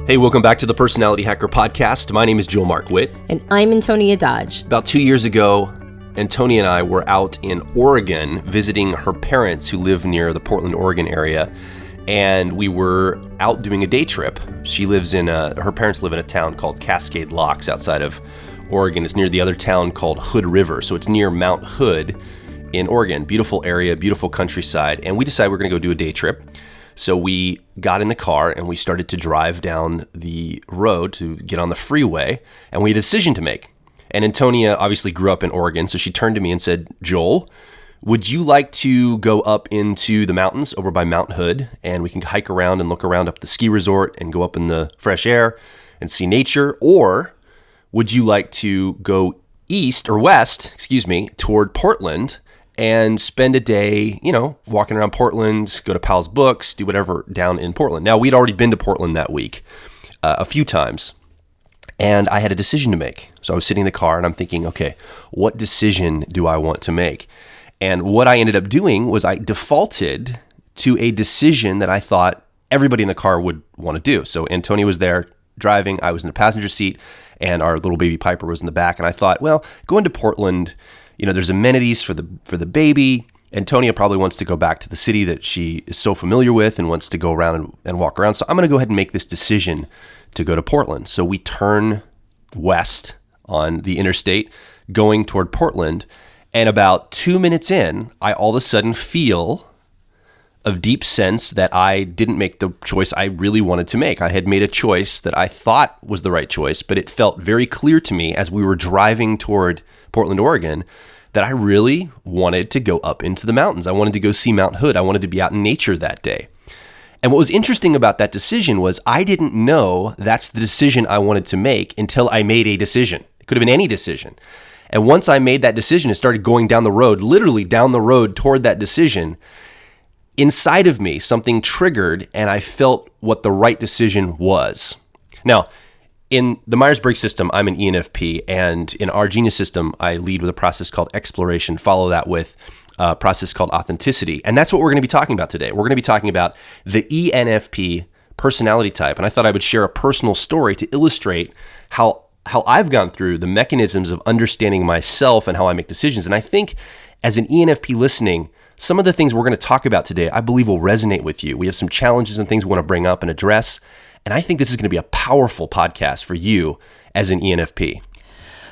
Hey, welcome back to the Personality Hacker Podcast. My name is Joel Mark Witt. And I'm Antonia Dodge. About 2 years ago, Antonia and I were out in Oregon visiting her parents who live near the Portland, Oregon area. And we were out doing a day trip. Her parents live in a town called Cascade Locks outside of Oregon. It's near the other town called Hood River. So it's near Mount Hood in Oregon. Beautiful area, beautiful countryside. And we decided we're going to go do a day trip. So we got in the car and we started to drive down the road to get on the freeway, and we had a decision to make. And Antonia obviously grew up in Oregon, so she turned to me and said, Joel, would you like to go up into the mountains over by Mount Hood, and we can hike around and look around up the ski resort and go up in the fresh air and see nature? Or would you like to go west, toward Portland and spend a day, walking around Portland, go to Pal's Books, do whatever down in Portland? Now, we'd already been to Portland that week a few times, and I had a decision to make. So I was sitting in the car, and I'm thinking, okay, what decision do I want to make? And what I ended up doing was I defaulted to a decision that I thought everybody in the car would want to do. So Antonia was there driving, I was in the passenger seat, and our little baby Piper was in the back, and I thought, well, going to Portland, there's amenities for the baby. Antonia probably wants to go back to the city that she is so familiar with and wants to go around and walk around. So I'm going to go ahead and make this decision to go to Portland. So we turn west on the interstate going toward Portland. And about 2 minutes in, I all of a sudden feel a deep sense that I didn't make the choice I really wanted to make. I had made a choice that I thought was the right choice, but it felt very clear to me as we were driving toward Portland, Oregon, that I really wanted to go up into the mountains. I wanted to go see Mount Hood. I wanted to be out in nature that day. And what was interesting about that decision was I didn't know that's the decision I wanted to make until I made a decision. It could have been any decision. And once I made that decision and started going down the road, literally down the road toward that decision, inside of me, something triggered and I felt what the right decision was. Now, in the Myers-Briggs system, I'm an ENFP, and in our Genius system, I lead with a process called exploration, follow that with a process called authenticity. And that's what we're going to be talking about today. We're going to be talking about the ENFP personality type. And I thought I would share a personal story to illustrate how I've gone through the mechanisms of understanding myself and how I make decisions. And I think as an ENFP listening, some of the things we're going to talk about today, I believe will resonate with you. We have some challenges and things we want to bring up and address. And I think this is going to be a powerful podcast for you as an ENFP.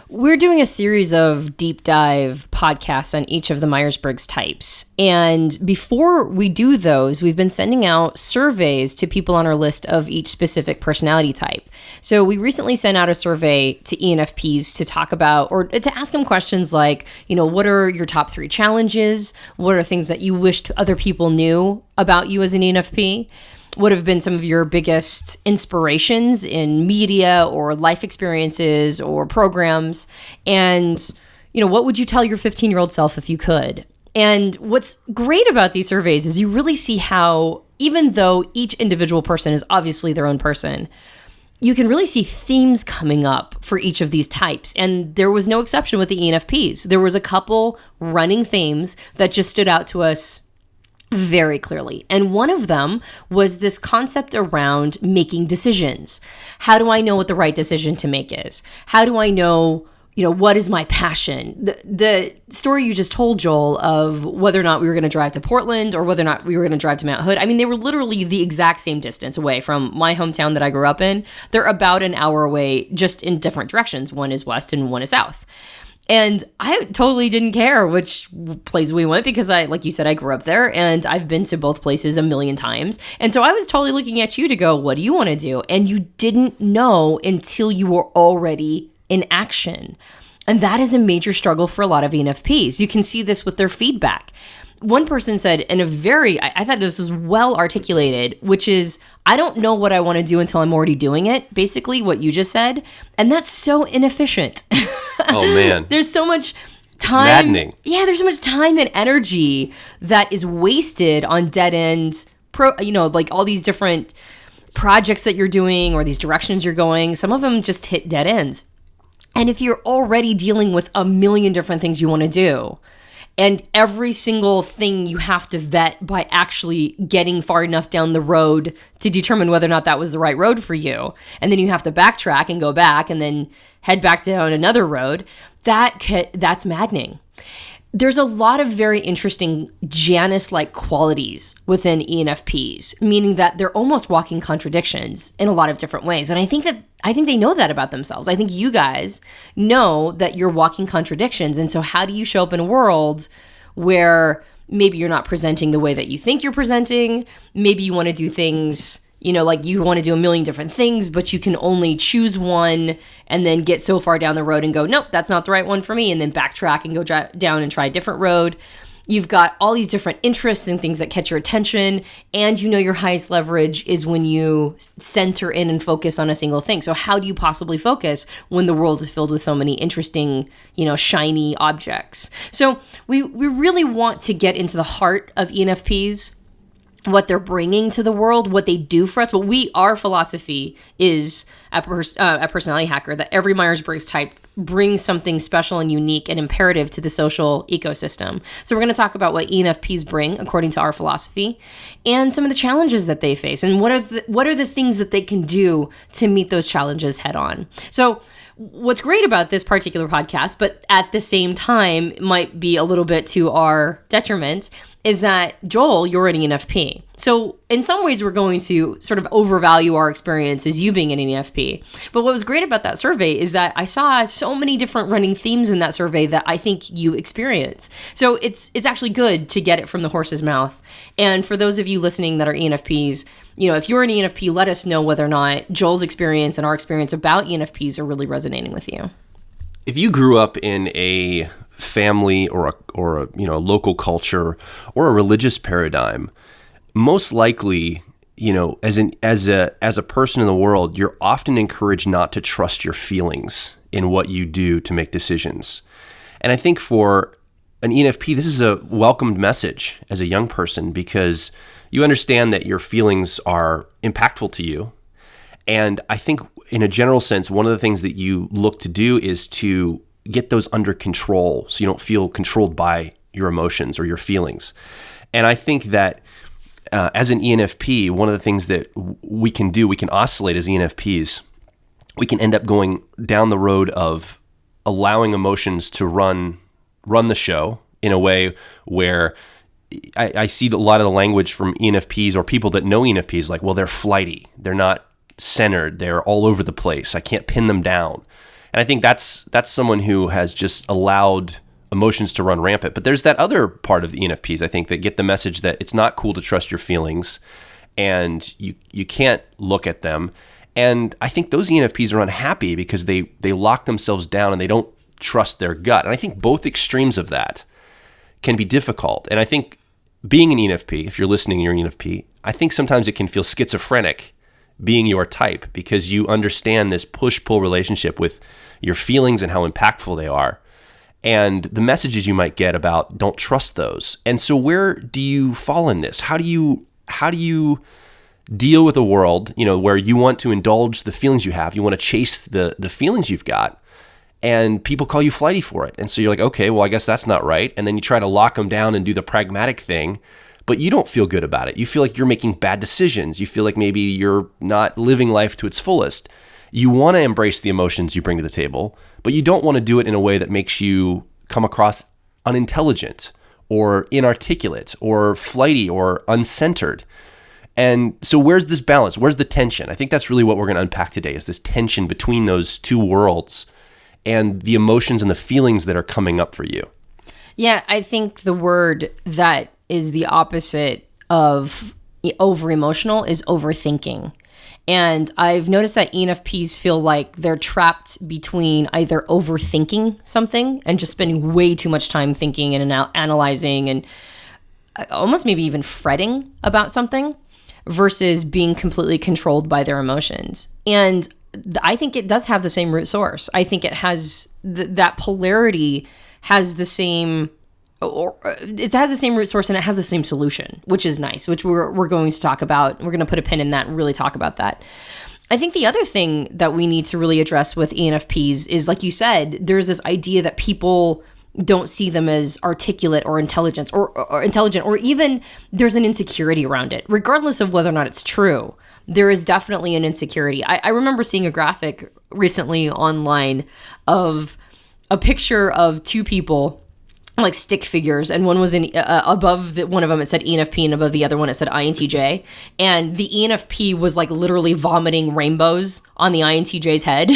We're doing a series of deep dive podcasts on each of the Myers-Briggs types. And before we do those, we've been sending out surveys to people on our list of each specific personality type. So we recently sent out a survey to ENFPs to talk about, or to ask them questions like, what are your top 3 challenges? What are things that you wished other people knew about you as an ENFP? What have been some of your biggest inspirations in media or life experiences or programs? And, what would you tell your 15-year-old self if you could? And what's great about these surveys is you really see how, even though each individual person is obviously their own person, you can really see themes coming up for each of these types. And there was no exception with the ENFPs. There was a couple running themes that just stood out to us very clearly. And one of them was this concept around making decisions. How do I know what the right decision to make is? How do I know, what is my passion? The story you just told, Joel, of whether or not we were going to drive to Portland or whether or not we were going to drive to Mount Hood, they were literally the exact same distance away from my hometown that I grew up in. They're about an hour away, just in different directions. One is west and one is south. And I totally didn't care which place we went because like you said, I grew up there and I've been to both places a million times. And so I was totally looking at you to go, what do you want to do? And you didn't know until you were already in action. And that is a major struggle for a lot of ENFPs. You can see this with their feedback. One person said in I thought this was well articulated, which is, I don't know what I want to do until I'm already doing it, basically what you just said. And that's so inefficient. Oh, man. There's so much time. It's maddening. Yeah, there's so much time and energy that is wasted on dead end, like all these different projects that you're doing or these directions you're going. Some of them just hit dead ends. And if you're already dealing with a million different things you want to do, And every single thing you have to vet by actually getting far enough down the road to determine whether or not that was the right road for you. And then you have to backtrack and go back and then head back down another road. That's maddening. There's a lot of very interesting Janus-like qualities within ENFPs, meaning that they're almost walking contradictions in a lot of different ways. And I think they know that about themselves. I think you guys know that you're walking contradictions. And so how do you show up in a world where maybe you're not presenting the way that you think you're presenting? Maybe you want to do things, like you want to do a million different things, but you can only choose one and then get so far down the road and go, nope, that's not the right one for me. And then backtrack and go down and try a different road. You've got all these different interests and things that catch your attention. And your highest leverage is when you center in and focus on a single thing. So how do you possibly focus when the world is filled with so many interesting, shiny objects? So we really want to get into the heart of ENFPs, what they're bringing to the world, what they do for us. But our philosophy is at Personality Hacker that every Myers-Briggs type brings something special and unique and imperative to the social ecosystem. So we're going to talk about what ENFPs bring according to our philosophy and some of the challenges that they face and what are the things that they can do to meet those challenges head on. So what's great about this particular podcast, but at the same time might be a little bit to our detriment, is that, Joel, you're an ENFP. So in some ways, we're going to sort of overvalue our experience as you being an ENFP. But what was great about that survey is that I saw so many different running themes in that survey that I think you experience. So it's actually good to get it from the horse's mouth. And for those of you listening that are ENFPs, if you're an ENFP, let us know whether or not Joel's experience and our experience about ENFPs are really resonating with you. If you grew up in a family or a local culture or a religious paradigm, most likely, as a person in the world, you're often encouraged not to trust your feelings in what you do to make decisions. And I think for an ENFP, this is a welcomed message as a young person because you understand that your feelings are impactful to you. And I think in a general sense, one of the things that you look to do is to get those under control so you don't feel controlled by your emotions or your feelings. And I think that as an ENFP, one of the things that we can do, we can oscillate as ENFPs, we can end up going down the road of allowing emotions to run the show in a way where I see a lot of the language from ENFPs or people that know ENFPs like, well, they're flighty. They're not centered. They're all over the place. I can't pin them down. And I think that's someone who has just allowed emotions to run rampant. But there's that other part of the ENFPs, I think, that get the message that it's not cool to trust your feelings and you can't look at them. And I think those ENFPs are unhappy because they lock themselves down and they don't trust their gut. And I think both extremes of that can be difficult. And I think being an ENFP, if you're listening, you're an ENFP, I think sometimes it can feel schizophrenic being your type because you understand this push-pull relationship with your feelings and how impactful they are and the messages you might get about don't trust those. And so where do you fall in this? How do you deal with a world, where you want to indulge the feelings you have, you want to chase the feelings you've got, and people call you flighty for it. And so you're like, okay, well, I guess that's not right. And then you try to lock them down and do the pragmatic thing, but you don't feel good about it. You feel like you're making bad decisions. You feel like maybe you're not living life to its fullest. You want to embrace the emotions you bring to the table, but you don't want to do it in a way that makes you come across unintelligent or inarticulate or flighty or uncentered. And so where's this balance? Where's the tension? I think that's really what we're going to unpack today is this tension between those two worlds and the emotions and the feelings that are coming up for you. Yeah, I think the word that is the opposite of over-emotional is overthinking. And I've noticed that ENFPs feel like they're trapped between either overthinking something and just spending way too much time thinking and analyzing and almost maybe even fretting about something versus being completely controlled by their emotions. And I think it does have the same root source. I think it has that polarity has the same, or it has the same root source and it has the same solution, which is nice, which we're going to talk about. We're going to put a pin in that and really talk about that. I think the other thing that we need to really address with ENFPs is, like you said, there's this idea that people don't see them as articulate or intelligent, or even there's an insecurity around it, regardless of whether or not it's true. There is definitely an insecurity. I remember seeing a graphic recently online of a picture of two people, like stick figures, and one was in above one of them it said ENFP, and above the other one it said INTJ, and the ENFP was like literally vomiting rainbows on the INTJ's head.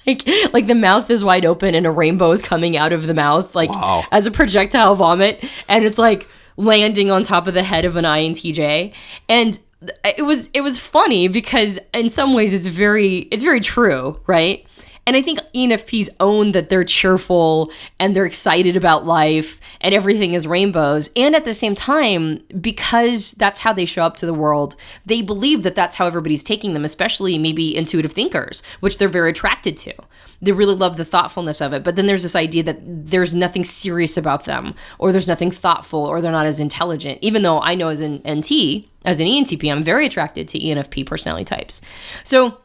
like the mouth is wide open and a rainbow is coming out of the mouth, like wow, as a projectile vomit, and it's like landing on top of the head of an INTJ. And it was funny because in some ways it's very true, right? And I think ENFPs own that they're cheerful and they're excited about life and everything is rainbows. And at the same time, because that's how they show up to the world, they believe that that's how everybody's taking them, especially maybe intuitive thinkers, which they're very attracted to. They really love the thoughtfulness of it. But then there's this idea that there's nothing serious about them, or there's nothing thoughtful, or they're not as intelligent. Even though I know as an NT, as an ENTP, I'm very attracted to ENFP personality types. So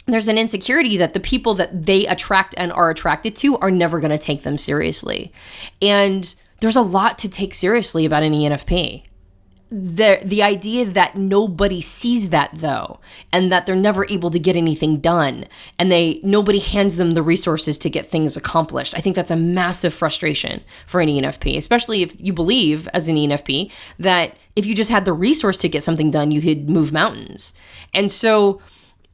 there's an insecurity that the people that they attract and are attracted to are never going to take them seriously. And there's a lot to take seriously about an ENFP. The idea that nobody sees that, though, and that they're never able to get anything done, and nobody hands them the resources to get things accomplished. I think that's a massive frustration for an ENFP, especially if you believe as an ENFP that if you just had the resource to get something done, you could move mountains. And so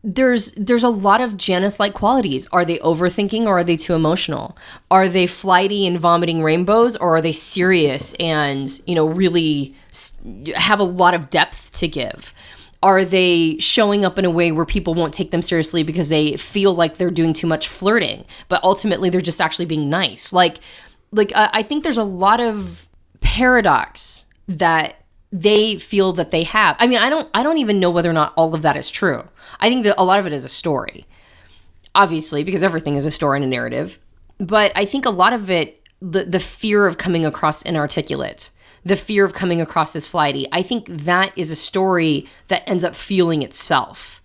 there's a lot of Janice-like qualities. Are they overthinking, or are they too emotional? Are they flighty and vomiting rainbows, or are they serious and, really have a lot of depth to give? Are they showing up in a way where people won't take them seriously because they feel like they're doing too much flirting, but ultimately they're just actually being nice? I think there's a lot of paradox that they feel that they have. I mean, I don't even know whether or not all of that is true. I think that a lot of it is a story, obviously, because everything is a story and a narrative. But I think a lot of it, the fear of coming across inarticulate, the fear of coming across as flighty, I think that is a story that ends up fueling itself.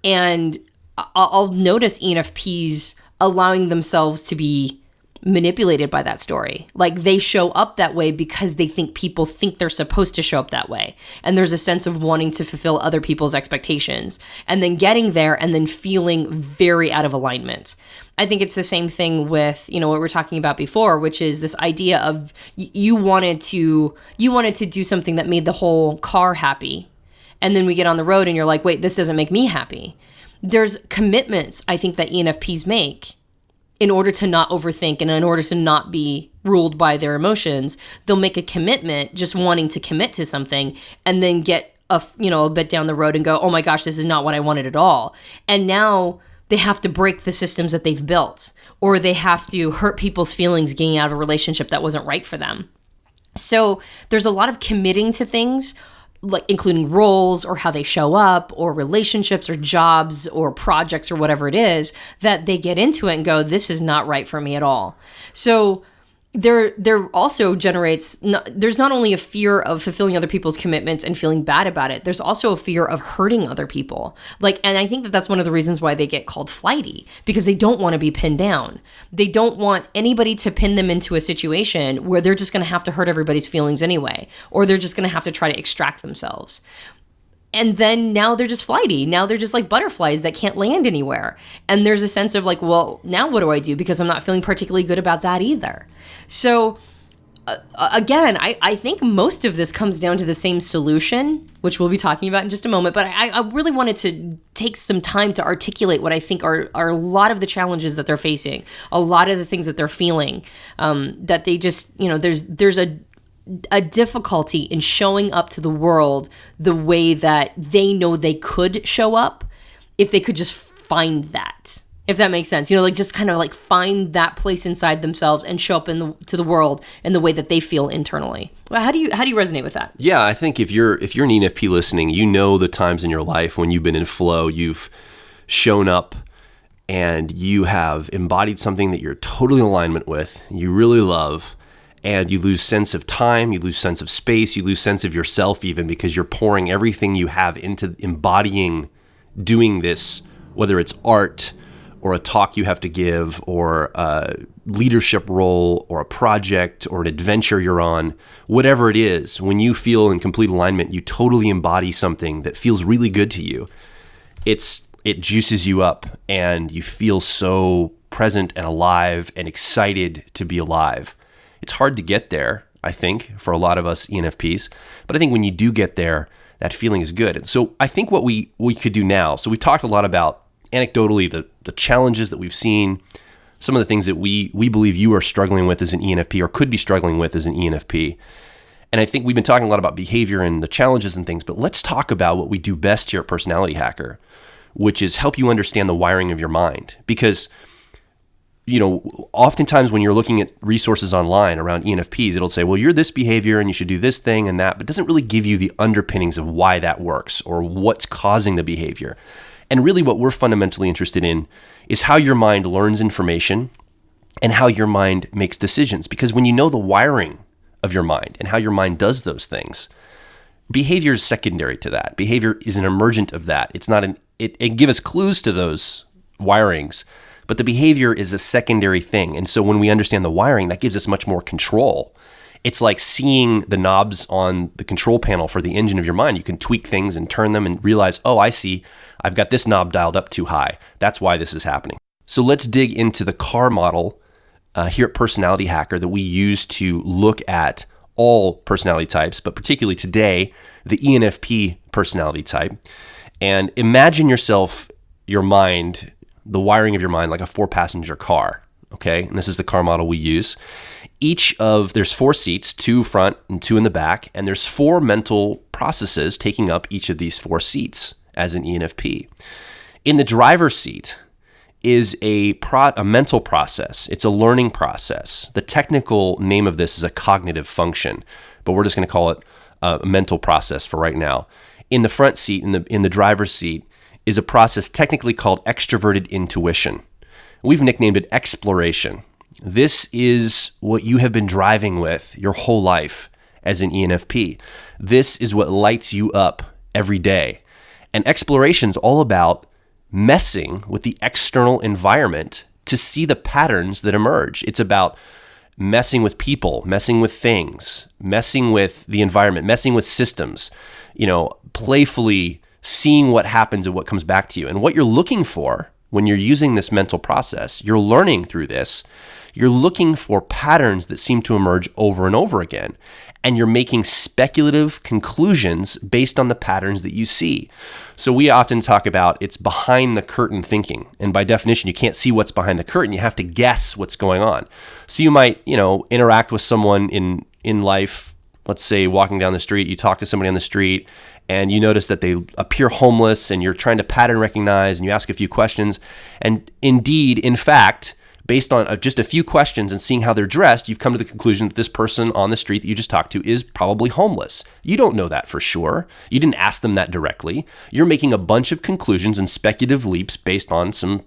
And I'll notice ENFPs allowing themselves to be manipulated by that story. Like, they show up that way because they think people think they're supposed to show up that way. And there's a sense of wanting to fulfill other people's expectations, and then getting there and then feeling very out of alignment. I think it's the same thing with, what we were talking about before, which is this idea of you wanted to do something that made the whole car happy. And then we get on the road and you're like, wait, this doesn't make me happy. There's commitments, I think, that ENFPs make in order to not overthink and in order to not be ruled by their emotions. They'll make a commitment just wanting to commit to something, and then get a bit down the road and go, oh my gosh, this is not what I wanted at all. And now they have to break the systems that they've built, or they have to hurt people's feelings getting out of a relationship that wasn't right for them. So there's a lot of committing to things, like including roles or how they show up or relationships or jobs or projects or whatever it is, that they get into it and go, this is not right for me at all. So there also there's not only a fear of fulfilling other people's commitments and feeling bad about it, there's also a fear of hurting other people. And I think that that's one of the reasons why they get called flighty, because they don't want to be pinned down. They don't want anybody to pin them into a situation where they're just going to have to hurt everybody's feelings anyway, or they're just going to have to try to extract themselves. And then now they're just flighty. Now they're just like butterflies that can't land anywhere. And there's a sense of like, well, now what do I do? Because I'm not feeling particularly good about that either. So again, I think most of this comes down to the same solution, which we'll be talking about in just a moment. But I really wanted to take some time to articulate what I think are a lot of the challenges that they're facing, a lot of the things that they're feeling, that they just, there's a difficulty in showing up to the world the way that they know they could show up if they could just find that, if that makes sense. Just kind of like find that place inside themselves and show up to the world in the way that they feel internally. Well, how do you resonate with that? Yeah, I think if you're an ENFP listening, the times in your life when you've been in flow, you've shown up and you have embodied something that you're totally in alignment with, you really love, and you lose sense of time, you lose sense of space, you lose sense of yourself even, because you're pouring everything you have into embodying doing this, whether it's art or a talk you have to give, or a leadership role, or a project, or an adventure you're on, whatever it is, when you feel in complete alignment, you totally embody something that feels really good to you. It juices you up, and you feel so present and alive and excited to be alive. It's hard to get there, I think, for a lot of us ENFPs, but I think when you do get there, that feeling is good. And so I think what we could do now, so we talked a lot about anecdotally the challenges that we've seen, some of the things that we believe you are struggling with as an ENFP or could be struggling with as an ENFP. And I think we've been talking a lot about behavior and the challenges and things, but let's talk about what we do best here at Personality Hacker, which is help you understand the wiring of your mind. Because, oftentimes when you're looking at resources online around ENFPs, it'll say, well, you're this behavior and you should do this thing and that, but it doesn't really give you the underpinnings of why that works or what's causing the behavior. And really what we're fundamentally interested in is how your mind learns information and how your mind makes decisions. Because when you know the wiring of your mind and how your mind does those things, behavior is secondary to that. Behavior is an emergent of that. It's not it gives us clues to those wirings, but the behavior is a secondary thing. And so when we understand the wiring, that gives us much more control. It's like seeing the knobs on the control panel for the engine of your mind. You can tweak things and turn them and realize, oh, I see, I've got this knob dialed up too high. That's why this is happening. So let's dig into the car model here at Personality Hacker that we use to look at all personality types, but particularly today, the ENFP personality type. And imagine yourself, your mind, the wiring of your mind like a 4-passenger car, okay? And this is the car model we use. There's 4 seats, 2 front and 2 in the back, and there's 4 mental processes taking up each of these 4 seats as an ENFP. In the driver's seat is a mental process. It's a learning process. The technical name of this is a cognitive function, but we're just going to call it a mental process for right now. In the front seat, in the driver's seat, is a process technically called Extraverted Intuition. We've nicknamed it exploration. This is what you have been driving with your whole life as an ENFP. This is what lights you up every day. And exploration is all about messing with the external environment to see the patterns that emerge. It's about messing with people, messing with things, messing with the environment, messing with systems, playfully seeing what happens and what comes back to you. And what you're looking for when you're using this mental process, you're learning through this, you're looking for patterns that seem to emerge over and over again. And you're making speculative conclusions based on the patterns that you see. So we often talk about it's behind the curtain thinking. And by definition, you can't see what's behind the curtain. You have to guess what's going on. So you might, interact with someone in life. Let's say walking down the street, you talk to somebody on the street and you notice that they appear homeless and you're trying to pattern recognize and you ask a few questions. And indeed, in fact, based on just a few questions and seeing how they're dressed, you've come to the conclusion that this person on the street that you just talked to is probably homeless. You don't know that for sure. You didn't ask them that directly. You're making a bunch of conclusions and speculative leaps based on some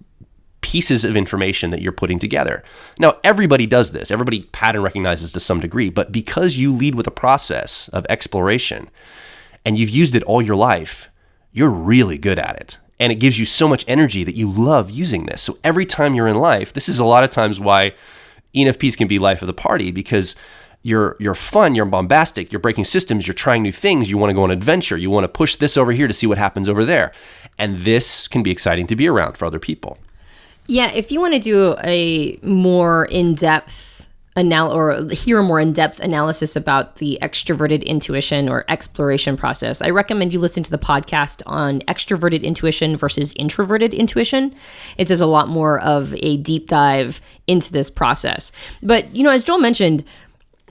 pieces of information that you're putting together. Now, everybody does this. Everybody pattern recognizes to some degree, but because you lead with a process of exploration and you've used it all your life, you're really good at it. And it gives you so much energy that you love using this. So every time you're in life, this is a lot of times why ENFPs can be life of the party, because you're fun, you're bombastic, you're breaking systems, you're trying new things, you want to go on an adventure, you want to push this over here to see what happens over there. And this can be exciting to be around for other people. Yeah, if you want to do a more in-depth or hear a more in-depth analysis about the extroverted intuition or exploration process, I recommend you listen to the podcast on extroverted intuition versus introverted intuition. It does a lot more of a deep dive into this process. But, as Joel mentioned,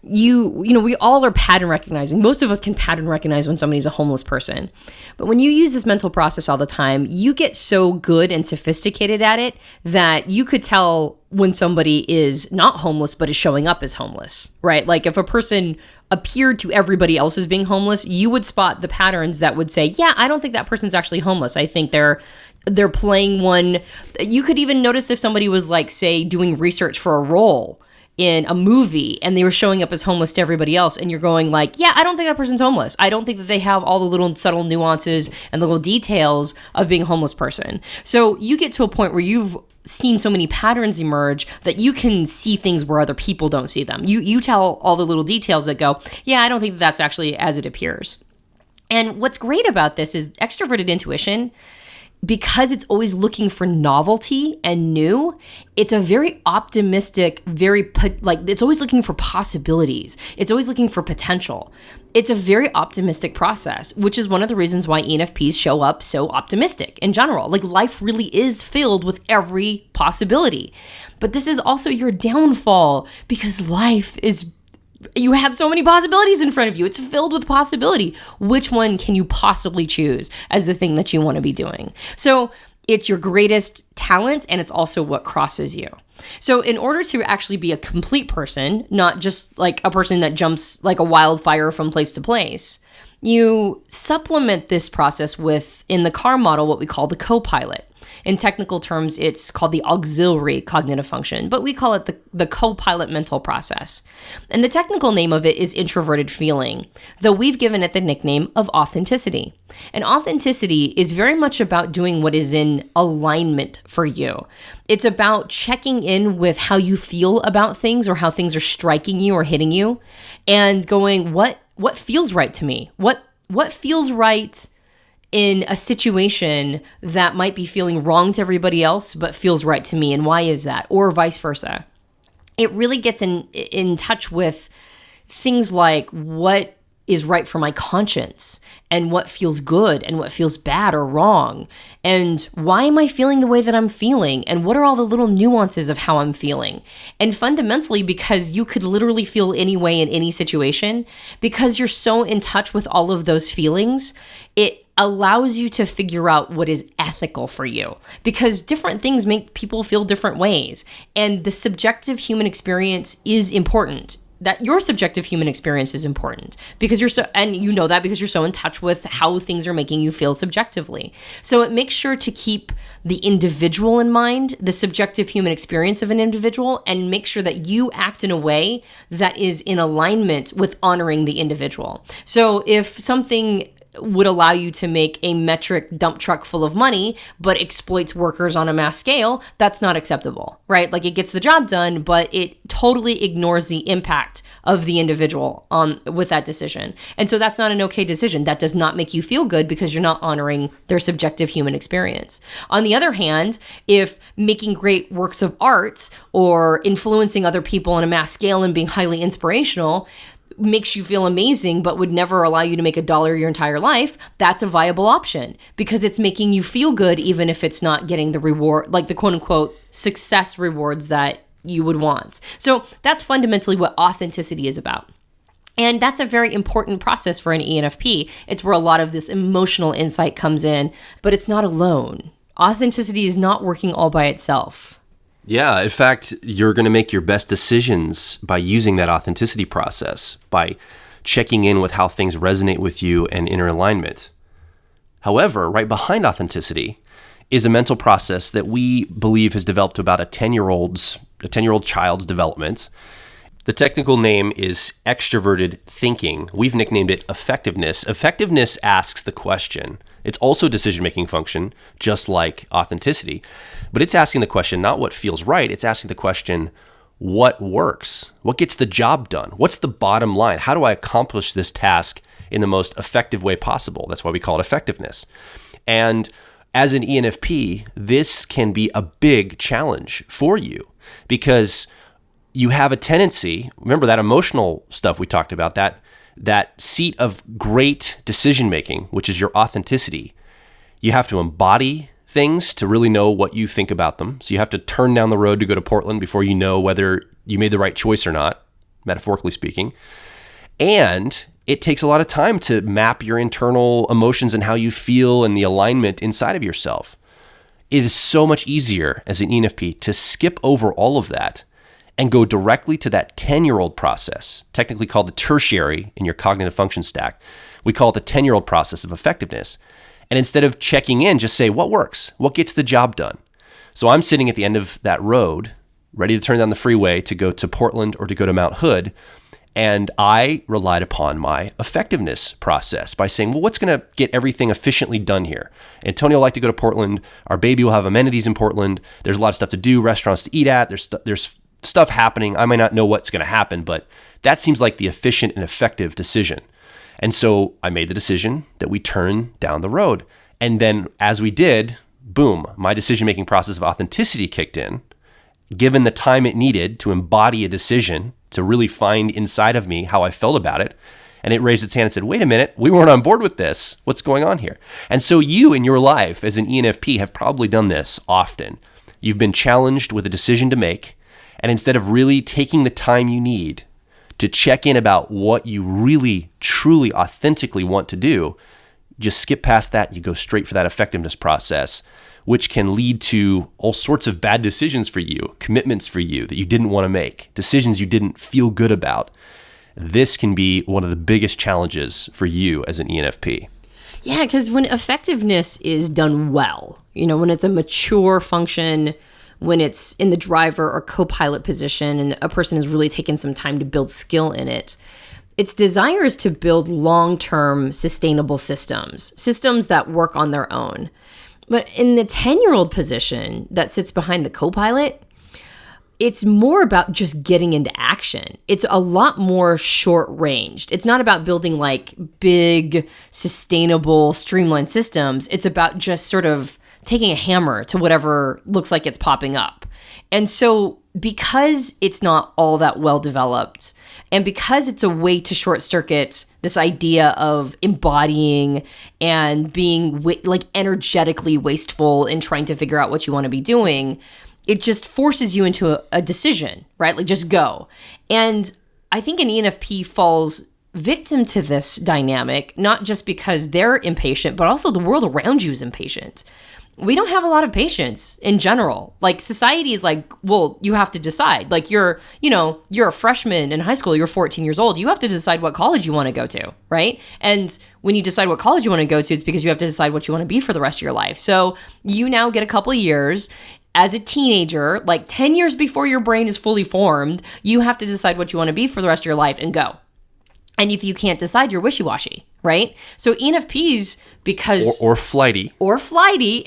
we all are pattern recognizing. Most of us can pattern recognize when somebody's a homeless person. But when you use this mental process all the time, you get so good and sophisticated at it that you could tell when somebody is not homeless but is showing up as homeless, right? Like if a person appeared to everybody else as being homeless, you would spot the patterns that would say, yeah, I don't think that person's actually homeless. I think they're playing one. You could even notice if somebody was like, say, doing research for a role in a movie and they were showing up as homeless to everybody else, and you're going like, yeah, I don't think that person's homeless. I don't think that they have all the little subtle nuances and the little details of being a homeless person. So you get to a point where you've seen so many patterns emerge that you can see things where other people don't see them. You tell all the little details that go, yeah, I don't think that's actually as it appears. And what's great about this is extroverted intuition, because it's always looking for novelty and new, it's a very optimistic, it's always looking for possibilities. It's always looking for potential. It's a very optimistic process, which is one of the reasons why ENFPs show up so optimistic in general. Like, life really is filled with every possibility. But this is also your downfall, because you have so many possibilities in front of you. It's filled with possibility. Which one can you possibly choose as the thing that you want to be doing? So it's your greatest talent, and it's also what crosses you. So in order to actually be a complete person, not just like a person that jumps like a wildfire from place to place, you supplement this process with, in the car model, what we call the co-pilot. In technical terms, it's called the auxiliary cognitive function, but we call it the co-pilot mental process. And the technical name of it is introverted feeling, though we've given it the nickname of authenticity. And authenticity is very much about doing what is in alignment for you. It's about checking in with how you feel about things, or how things are striking you or hitting you, and going, what feels right to me? What feels right in a situation that might be feeling wrong to everybody else, but feels right to me, and why is that? Or vice versa. It really gets in touch with things like what is right for my conscience, and what feels good and what feels bad or wrong, and why am I feeling the way that I'm feeling, and what are all the little nuances of how I'm feeling. And fundamentally, because you could literally feel any way in any situation, because you're so in touch with all of those feelings, it allows you to figure out what is ethical for you, because different things make people feel different ways, and the subjective human experience is important. That your subjective human experience is important, because you're so, and you know that because you're so in touch with how things are making you feel subjectively. So it makes sure to keep the individual in mind, the subjective human experience of an individual, and make sure that you act in a way that is in alignment with honoring the individual. So if something would allow you to make a metric dump truck full of money, but exploits workers on a mass scale, that's not acceptable, right? Like, it gets the job done, but it totally ignores the impact of the individual with that decision. And so that's not an okay decision. That does not make you feel good, because you're not honoring their subjective human experience. On the other hand, if making great works of art or influencing other people on a mass scale and being highly inspirational makes you feel amazing, but would never allow you to make $1 your entire life, that's a viable option, because it's making you feel good, even if it's not getting the reward, like the quote unquote success rewards that you would want. So that's fundamentally what authenticity is about. And that's a very important process for an ENFP. It's where a lot of this emotional insight comes in, but it's not alone. Authenticity is not working all by itself. Yeah, in fact, you're going to make your best decisions by using that authenticity process, by checking in with how things resonate with you and inner alignment. However, right behind authenticity is a mental process that we believe has developed to about a 10-year-old child's development. The technical name is extraverted thinking. We've nicknamed it effectiveness. Effectiveness asks the question. It's also a decision-making function, just like authenticity. But it's asking the question, not what feels right. It's asking the question, what works? What gets the job done? What's the bottom line? How do I accomplish this task in the most effective way possible? That's why we call it effectiveness. And as an ENFP, this can be a big challenge for you, because you have a tendency, remember that emotional stuff we talked about, that seat of great decision-making, which is your authenticity. You have to embody things to really know what you think about them. So you have to turn down the road to go to Portland before you know whether you made the right choice or not, metaphorically speaking. And it takes a lot of time to map your internal emotions and how you feel and the alignment inside of yourself. It is so much easier as an ENFP to skip over all of that and go directly to that 10-year-old process, technically called the tertiary in your cognitive function stack. We call it the 10-year-old process of effectiveness. And instead of checking in, just say, what works? What gets the job done? So I'm sitting at the end of that road, ready to turn down the freeway to go to Portland or to go to Mount Hood. And I relied upon my effectiveness process by saying, well, what's going to get everything efficiently done here? Antonia will like to go to Portland. Our baby will have amenities in Portland. There's a lot of stuff to do, restaurants to eat at. There's stuff happening. I might not know what's going to happen, but that seems like the efficient and effective decision. And so I made the decision that we turn down the road. And then as we did, boom, my decision-making process of authenticity kicked in. Given the time it needed to embody a decision, to really find inside of me how I felt about it. And it raised its hand and said, wait a minute, we weren't on board with this. What's going on here? And so you in your life as an ENFP have probably done this often. You've been challenged with a decision to make. And instead of really taking the time you need to check in about what you really, truly, authentically want to do, just skip past that. You go straight for that effectiveness process, which can lead to all sorts of bad decisions for you, commitments for you that you didn't want to make, decisions you didn't feel good about. This can be one of the biggest challenges for you as an ENFP. Yeah, because when effectiveness is done well, when it's a mature function, when it's in the driver or co-pilot position and a person has really taken some time to build skill in it, its desire is to build long-term sustainable systems that work on their own. But in the 10-year-old position that sits behind the co-pilot, it's more about just getting into action. It's a lot more short-ranged. It's not about building like big, sustainable, streamlined systems. It's about just sort of taking a hammer to whatever looks like it's popping up. And so because it's not all that well developed, and because it's a way to short circuit this idea of embodying and being like energetically wasteful in trying to figure out what you want to be doing, it just forces you into a decision, right? Like just go. And I think an ENFP falls victim to this dynamic, not just because they're impatient, but also the world around you is impatient. We don't have a lot of patience in general. Like society is like, well, you have to decide. Like you're a freshman in high school, you're 14 years old. You have to decide what college you want to go to, right? And when you decide what college you want to go to, it's because you have to decide what you want to be for the rest of your life. So you now get a couple of years as a teenager, like 10 years before your brain is fully formed, you have to decide what you want to be for the rest of your life and go. And if you can't decide, you're wishy-washy, right? So ENFPs, because... Or flighty. Or flighty.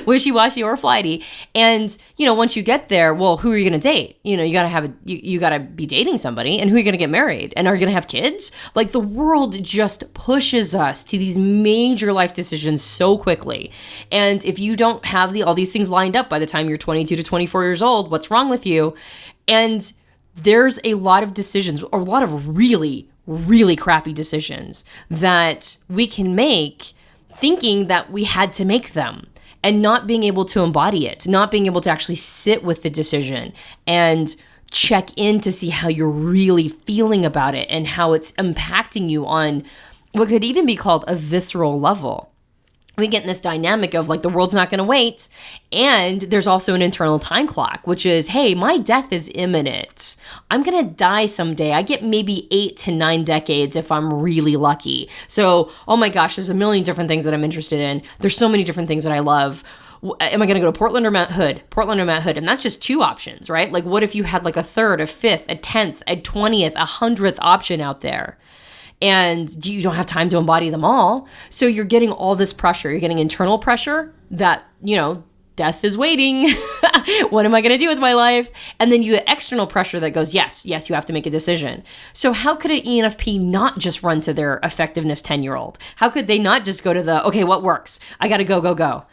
Wishy-washy or flighty. And, once you get there, well, who are you going to date? You got to be dating somebody. And who are you going to get married? And are you going to have kids? Like the world just pushes us to these major life decisions so quickly. And if you don't have all these things lined up by the time you're 22 to 24 years old, what's wrong with you? And there's a lot of decisions, or a lot of really, really crappy decisions that we can make thinking that we had to make them and not being able to embody it, not being able to actually sit with the decision and check in to see how you're really feeling about it and how it's impacting you on what could even be called a visceral level. We get in this dynamic of like the world's not going to wait. And there's also an internal time clock, which is, hey, my death is imminent. I'm going to die someday. I get maybe 8 to 9 decades if I'm really lucky. So, oh my gosh, there's a million different things that I'm interested in. There's so many different things that I love. Am I going to go to Portland or Mount Hood? Portland or Mount Hood. And that's just 2 options, right? Like what if you had like a 3rd, a 5th, a 10th, a 20th, a 100th option out there? And you don't have time to embody them all. So you're getting all this pressure. You're getting internal pressure that, death is waiting. What am I going to do with my life? And then you get external pressure that goes, yes, you have to make a decision. So how could an ENFP not just run to their effectiveness 10-year-old? How could they not just go to okay, what works? I got to go.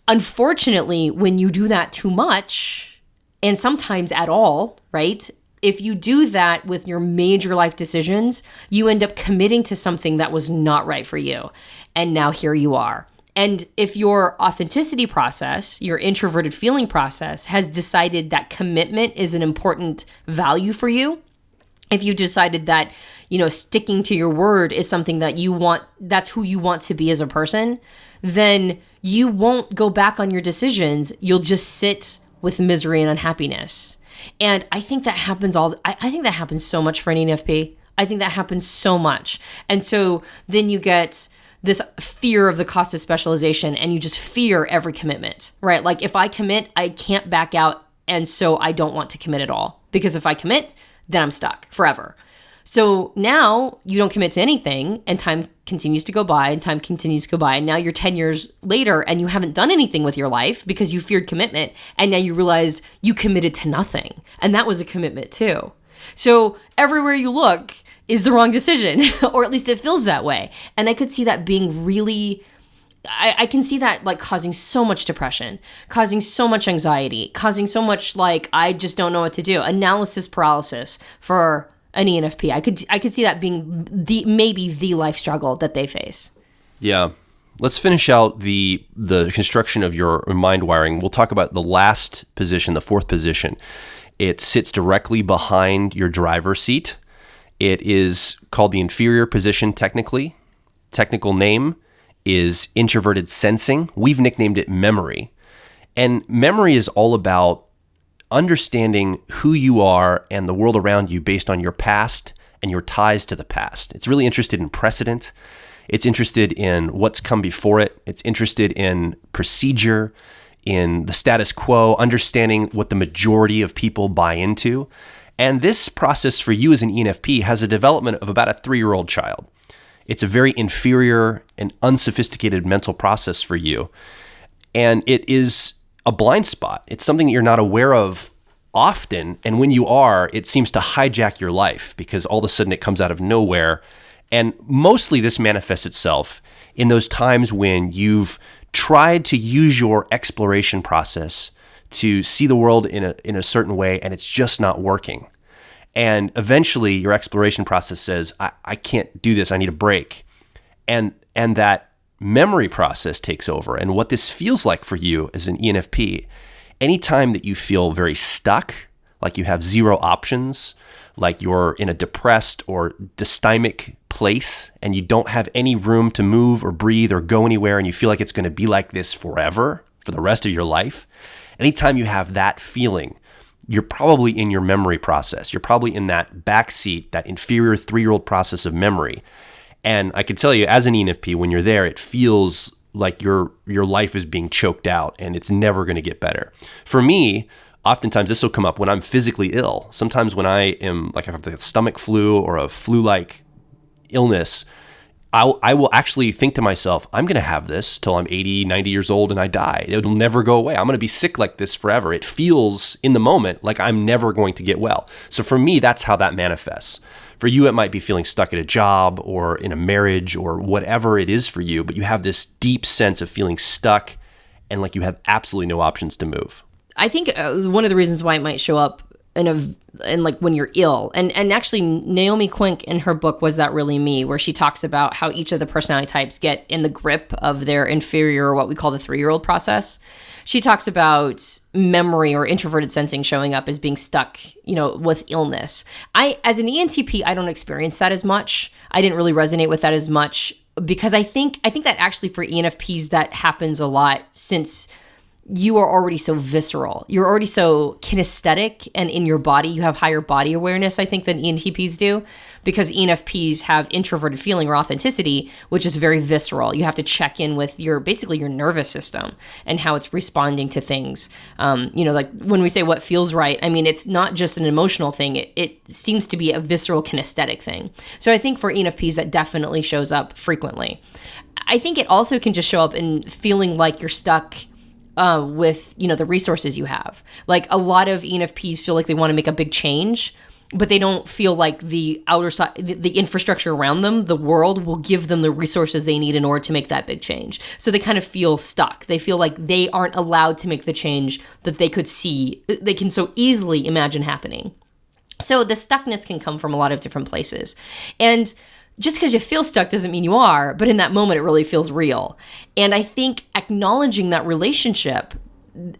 Unfortunately, when you do that too much, and sometimes at all, right? If you do that with your major life decisions, you end up committing to something that was not right for you. And now here you are. And if your authenticity process, your introverted feeling process has decided that commitment is an important value for you, if you decided that, sticking to your word is something that you want, that's who you want to be as a person, then you won't go back on your decisions. You'll just sit with misery and unhappiness. And I think that happens I think that happens so much for an ENFP. I think that happens so much. And so then you get this fear of the cost of specialization and you just fear every commitment, right? Like if I commit, I can't back out. And so I don't want to commit at all, because if I commit, then I'm stuck forever. So now you don't commit to anything, and time continues to go by, and now you're 10 years later and you haven't done anything with your life because you feared commitment, and now you realized you committed to nothing, and that was a commitment too. So everywhere you look is the wrong decision, or at least it feels that way. And I could see that being really, I can see that like causing so much depression, causing so much anxiety, causing so much like, I just don't know what to do. Analysis paralysis for an ENFP. I could see that being maybe the life struggle that they face. Yeah. Let's finish out the construction of your mind wiring. We'll talk about the last position, the fourth position. It sits directly behind your driver's seat. It is called the inferior position technically. Technical name is Introverted Sensing. We've nicknamed it memory. And memory is all about understanding who you are and the world around you based on your past and your ties to the past. It's really interested in precedent. It's interested in what's come before it. It's interested in procedure, in the status quo, understanding what the majority of people buy into. And this process for you as an ENFP has a development of about a 3-year-old child. It's a very inferior and unsophisticated mental process for you. And it is a blind spot. It's something that you're not aware of often. And when you are, it seems to hijack your life because all of a sudden it comes out of nowhere. And mostly this manifests itself in those times when you've tried to use your exploration process to see the world in a certain way, and it's just not working. And eventually your exploration process says, I can't do this, I need a break. And that memory process takes over. And what this feels like for you as an ENFP, anytime that you feel very stuck, like you have zero options, like you're in a depressed or dysthymic place and you don't have any room to move or breathe or go anywhere, and you feel like it's going to be like this forever, for the rest of your life, anytime you have that feeling, you're probably in your memory process. You're probably in that backseat, that inferior 3-year-old process of memory. And I can tell you, as an ENFP, when you're there, it feels like your life is being choked out and it's never going to get better. For me, oftentimes this will come up when I'm physically ill. Sometimes when I am, like, I have the stomach flu or a flu-like illness, I will actually think to myself, I'm going to have this till I'm 80, 90 years old and I die. It'll never go away. I'm going to be sick like this forever. It feels in the moment like I'm never going to get well. So for me, that's how that manifests. For you, it might be feeling stuck at a job or in a marriage or whatever it is for you, but you have this deep sense of feeling stuck and like you have absolutely no options to move. I think one of the reasons why it might show up in like when you're ill, and actually Naomi Quink in her book Was That Really Me, where she talks about how each of the personality types get in the grip of their inferior, what we call the 3-year-old process. She talks about memory or introverted sensing showing up as being stuck, with illness. As an ENTP, I don't experience that as much. I didn't really resonate with that as much because I think that actually for ENFPs that happens a lot, since you are already so visceral. You're already so kinesthetic, and in your body, you have higher body awareness, I think, than ENTPs do, because ENFPs have introverted feeling or authenticity, which is very visceral. You have to check in with basically your nervous system and how it's responding to things. Like when we say what feels right, I mean, it's not just an emotional thing. It seems to be a visceral kinesthetic thing. So I think for ENFPs, that definitely shows up frequently. I think it also can just show up in feeling like you're stuck with, the resources you have. Like a lot of ENFPs feel like they want to make a big change, but they don't feel like the outer side, the infrastructure around them, the world will give them the resources they need in order to make that big change. So they kind of feel stuck. They feel like they aren't allowed to make the change that they can so easily imagine happening. So the stuckness can come from a lot of different places. And just because you feel stuck doesn't mean you are, but in that moment, it really feels real. And I think acknowledging that relationship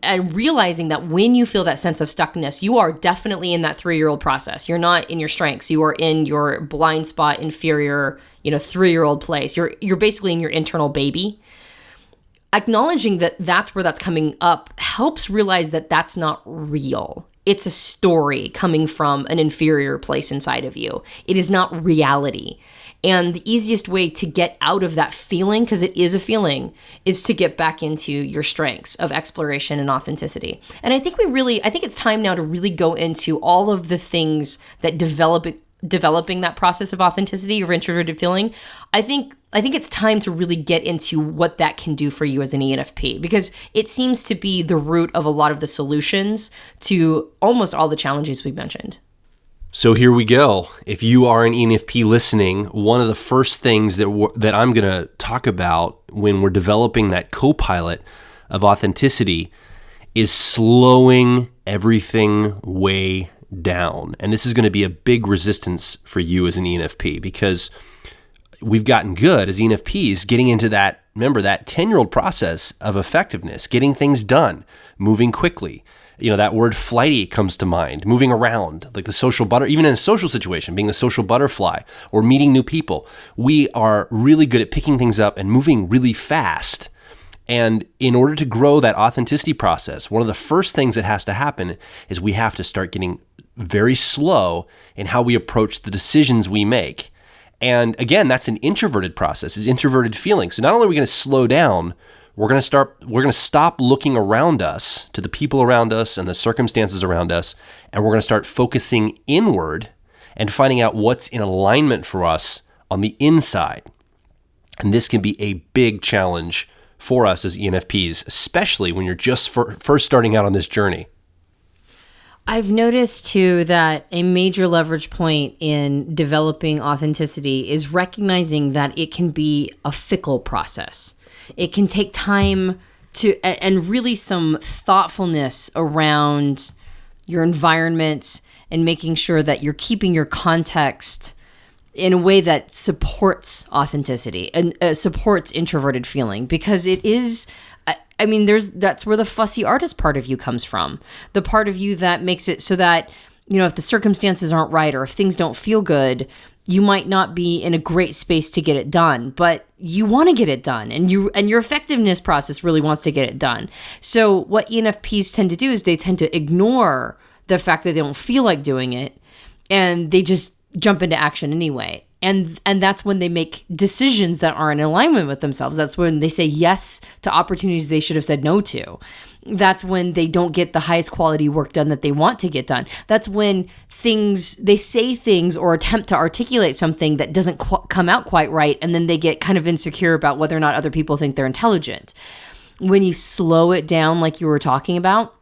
and realizing that when you feel that sense of stuckness, you are definitely in that 3-year-old process. You're not in your strengths. You are in your blind spot, inferior, 3-year-old place. You're basically in your internal baby. Acknowledging that that's where that's coming up helps realize that that's not real. It's a story coming from an inferior place inside of you. It is not reality. And the easiest way to get out of that feeling, because it is a feeling, is to get back into your strengths of exploration and authenticity. And I think it's time now to really go into all of the things that developing that process of authenticity or introverted feeling. I think it's time to really get into what that can do for you as an ENFP, because it seems to be the root of a lot of the solutions to almost all the challenges we've mentioned. So here we go. If you are an ENFP listening, one of the first things that I'm going to talk about when we're developing that co-pilot of authenticity is slowing everything way down. And this is going to be a big resistance for you as an ENFP, because we've gotten good as ENFPs getting into that 10-year-old process of effectiveness, getting things done, moving quickly. That word flighty comes to mind, moving around, like the social even in a social situation, being the social butterfly or meeting new people. We are really good at picking things up and moving really fast. And in order to grow that authenticity process, one of the first things that has to happen is we have to start getting very slow in how we approach the decisions we make. And again, that's an introverted process, is introverted feeling. So not only are we going to slow down, we're going to stop looking around us to the people around us and the circumstances around us, and we're going to start focusing inward and finding out what's in alignment for us on the inside. And this can be a big challenge for us as ENFPs, especially when you're just first starting out on this journey. I've noticed too that a major leverage point in developing authenticity is recognizing that it can be a fickle process. It can take time and really some thoughtfulness around your environment and making sure that you're keeping your context in a way that supports authenticity and supports introverted feeling, because it is, that's where the fussy artist part of you comes from. The part of you that makes it so that, if the circumstances aren't right or if things don't feel good, you might not be in a great space to get it done, but you want to get it done, and your effectiveness process really wants to get it done. So what ENFPs tend to do is they tend to ignore the fact that they don't feel like doing it, and they just jump into action anyway. And that's when they make decisions that aren't in alignment with themselves. That's when they say yes to opportunities they should have said no to. That's when they don't get the highest quality work done that they want to get done. That's when they say things or attempt to articulate something that doesn't come out quite right, and then they get kind of insecure about whether or not other people think they're intelligent. When you slow it down, like you were talking about,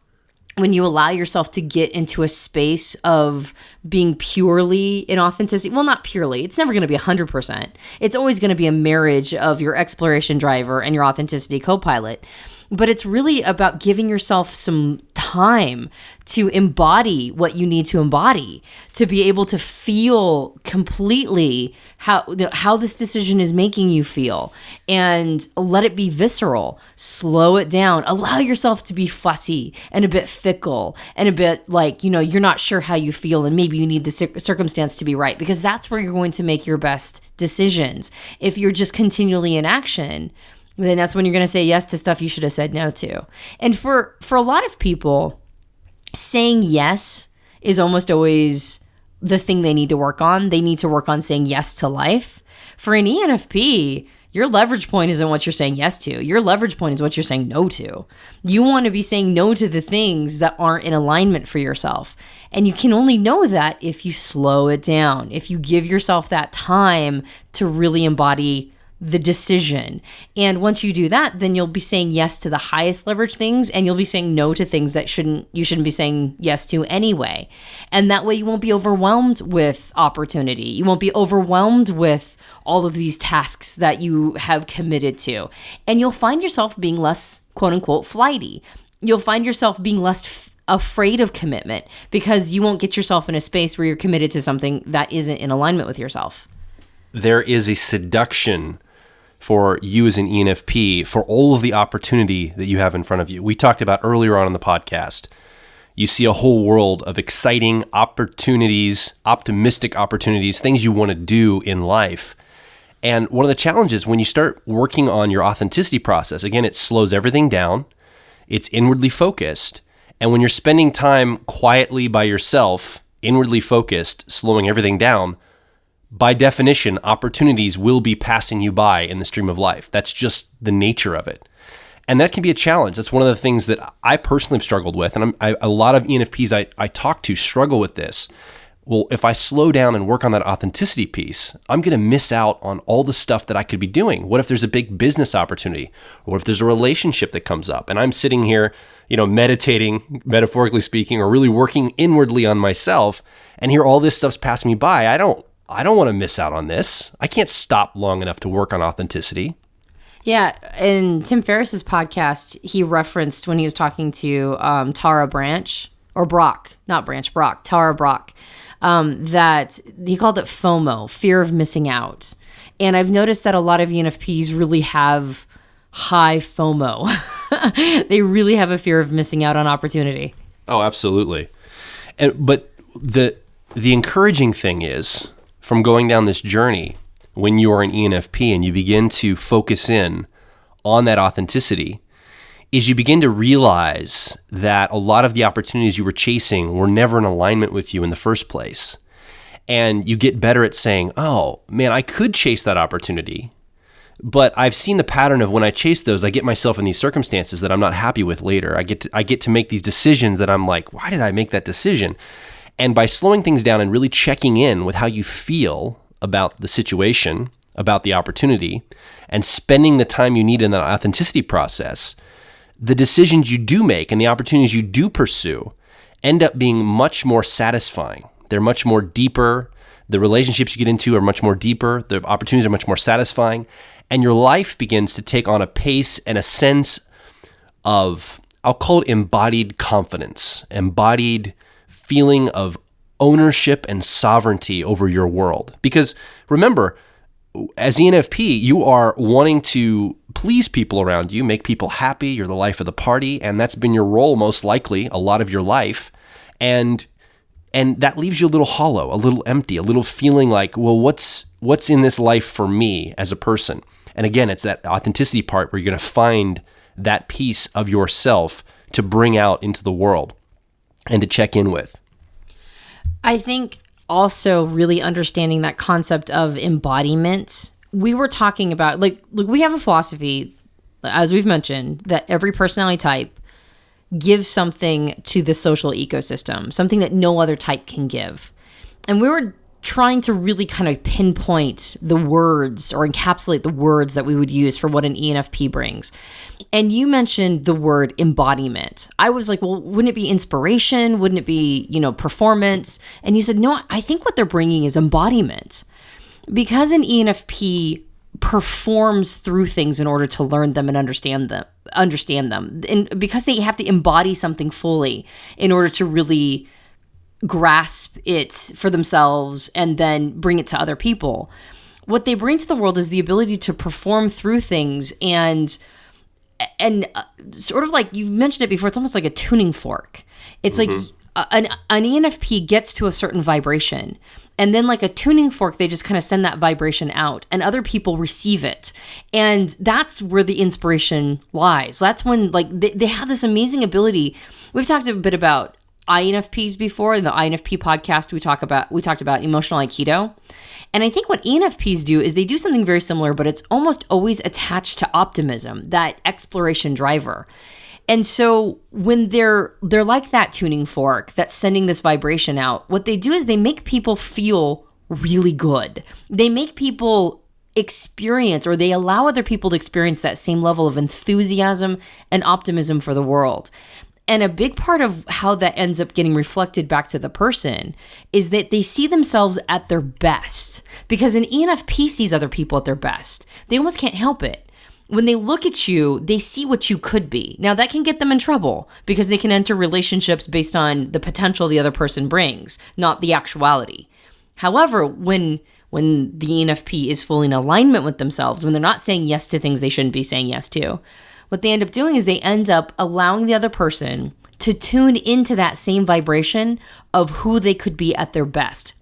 when you allow yourself to get into a space of being purely in authenticity, well, not purely, it's never going to be 100%. It's always going to be a marriage of your exploration driver and your authenticity co-pilot. But it's really about giving yourself some time to embody what you need to embody, to be able to feel completely how this decision is making you feel, and let it be visceral. Slow it down. Allow yourself to be fussy and a bit fickle and a bit like, you're not sure how you feel and maybe you need the circumstance to be right, because that's where you're going to make your best decisions. If you're just continually in action, then that's when you're going to say yes to stuff you should have said no to. And for a lot of people, saying yes is almost always the thing they need to work on. They need to work on saying yes to life. For an ENFP, your leverage point isn't what you're saying yes to. Your leverage point is what you're saying no to. You want to be saying no to the things that aren't in alignment for yourself. And you can only know that if you slow it down, if you give yourself that time to really embody the decision. And once you do that, then you'll be saying yes to the highest leverage things, and you'll be saying no to things that you shouldn't be saying yes to anyway. And that way you won't be overwhelmed with opportunity. You won't be overwhelmed with all of these tasks that you have committed to. And you'll find yourself being less, quote unquote, flighty. You'll find yourself being less afraid of commitment, because you won't get yourself in a space where you're committed to something that isn't in alignment with yourself. There is a seduction for you as an ENFP for all of the opportunity that you have in front of you. We talked about earlier on in the podcast. You see a whole world of exciting opportunities, optimistic opportunities, things you want to do in life. And one of the challenges when you start working on your authenticity process, again, it slows everything down. It's inwardly focused. And when you're spending time quietly by yourself, inwardly focused, slowing everything down, by definition, opportunities will be passing you by in the stream of life. That's just the nature of it. And that can be a challenge. That's one of the things that I personally have struggled with. And a lot of ENFPs I talk to struggle with this. Well, if I slow down and work on that authenticity piece, I'm going to miss out on all the stuff that I could be doing. What if there's a big business opportunity? Or what if there's a relationship that comes up and I'm sitting here, meditating, metaphorically speaking, or really working inwardly on myself, and here all this stuff's passing me by. I don't want to miss out on this. I can't stop long enough to work on authenticity. Yeah, in Tim Ferriss's podcast, he referenced when he was talking to Tara Branch, or Brock, not Branch, Brock, Tara Brock, that he called it FOMO, fear of missing out. And I've noticed that a lot of ENFPs really have high FOMO. They really have a fear of missing out on opportunity. Oh, absolutely. But the encouraging thing is, from going down this journey, when you're an ENFP and you begin to focus in on that authenticity, is you begin to realize that a lot of the opportunities you were chasing were never in alignment with you in the first place. And you get better at saying, oh, man, I could chase that opportunity, but I've seen the pattern of when I chase those, I get myself in these circumstances that I'm not happy with later. I get to make these decisions that I'm like, why did I make that decision? And by slowing things down and really checking in with how you feel about the situation, about the opportunity, and spending the time you need in that authenticity process, the decisions you do make and the opportunities you do pursue end up being much more satisfying. They're much more deeper. The relationships you get into are much more deeper. The opportunities are much more satisfying. And your life begins to take on a pace and a sense of, I'll call it embodied confidence, embodied feeling of ownership and sovereignty over your world. Because remember, as ENFP, you are wanting to please people around you, make people happy. You're the life of the party, and that's been your role most likely a lot of your life. And that leaves you a little hollow, a little empty, a little feeling like, well, what's in this life for me as a person? And again, it's that authenticity part where you're going to find that piece of yourself to bring out into the world and to check in with. I think also really understanding that concept of embodiment. We were talking about, look, we have a philosophy, as we've mentioned, that every personality type gives something to the social ecosystem, something that no other type can give. And we were trying to really kind of pinpoint the words or encapsulate the words that we would use for what an ENFP brings. And you mentioned the word embodiment. I was like, well, wouldn't it be inspiration? Wouldn't it be, performance? And you said, no, I think what they're bringing is embodiment. Because an ENFP performs through things in order to learn them and understand them. And because they have to embody something fully in order to really grasp it for themselves and then bring it to other people. What they bring to the world is the ability to perform through things and sort of like you mentioned it before, it's almost like a tuning fork. It's like an ENFP gets to a certain vibration, and then like a tuning fork, they just kind of send that vibration out and other people receive it. And that's where the inspiration lies. That's when like they have this amazing ability. We've talked a bit about INFPs before. In the INFP podcast, we talked about emotional Aikido. And I think what ENFPs do is they do something very similar, but it's almost always attached to optimism, that exploration driver. And so when they're like that tuning fork that's sending this vibration out, what they do is they make people feel really good. They make people experience, or they allow other people to experience that same level of enthusiasm and optimism for the world. And a big part of how that ends up getting reflected back to the person is that they see themselves at their best, because an ENFP sees other people at their best. They almost can't help it. When they look at you, they see what you could be. Now that can get them in trouble because they can enter relationships based on the potential the other person brings, not the actuality. However, when the ENFP is fully in alignment with themselves, when they're not saying yes to things they shouldn't be saying yes to, what they end up doing is they end up allowing the other person to tune into that same vibration of who they could be at their best.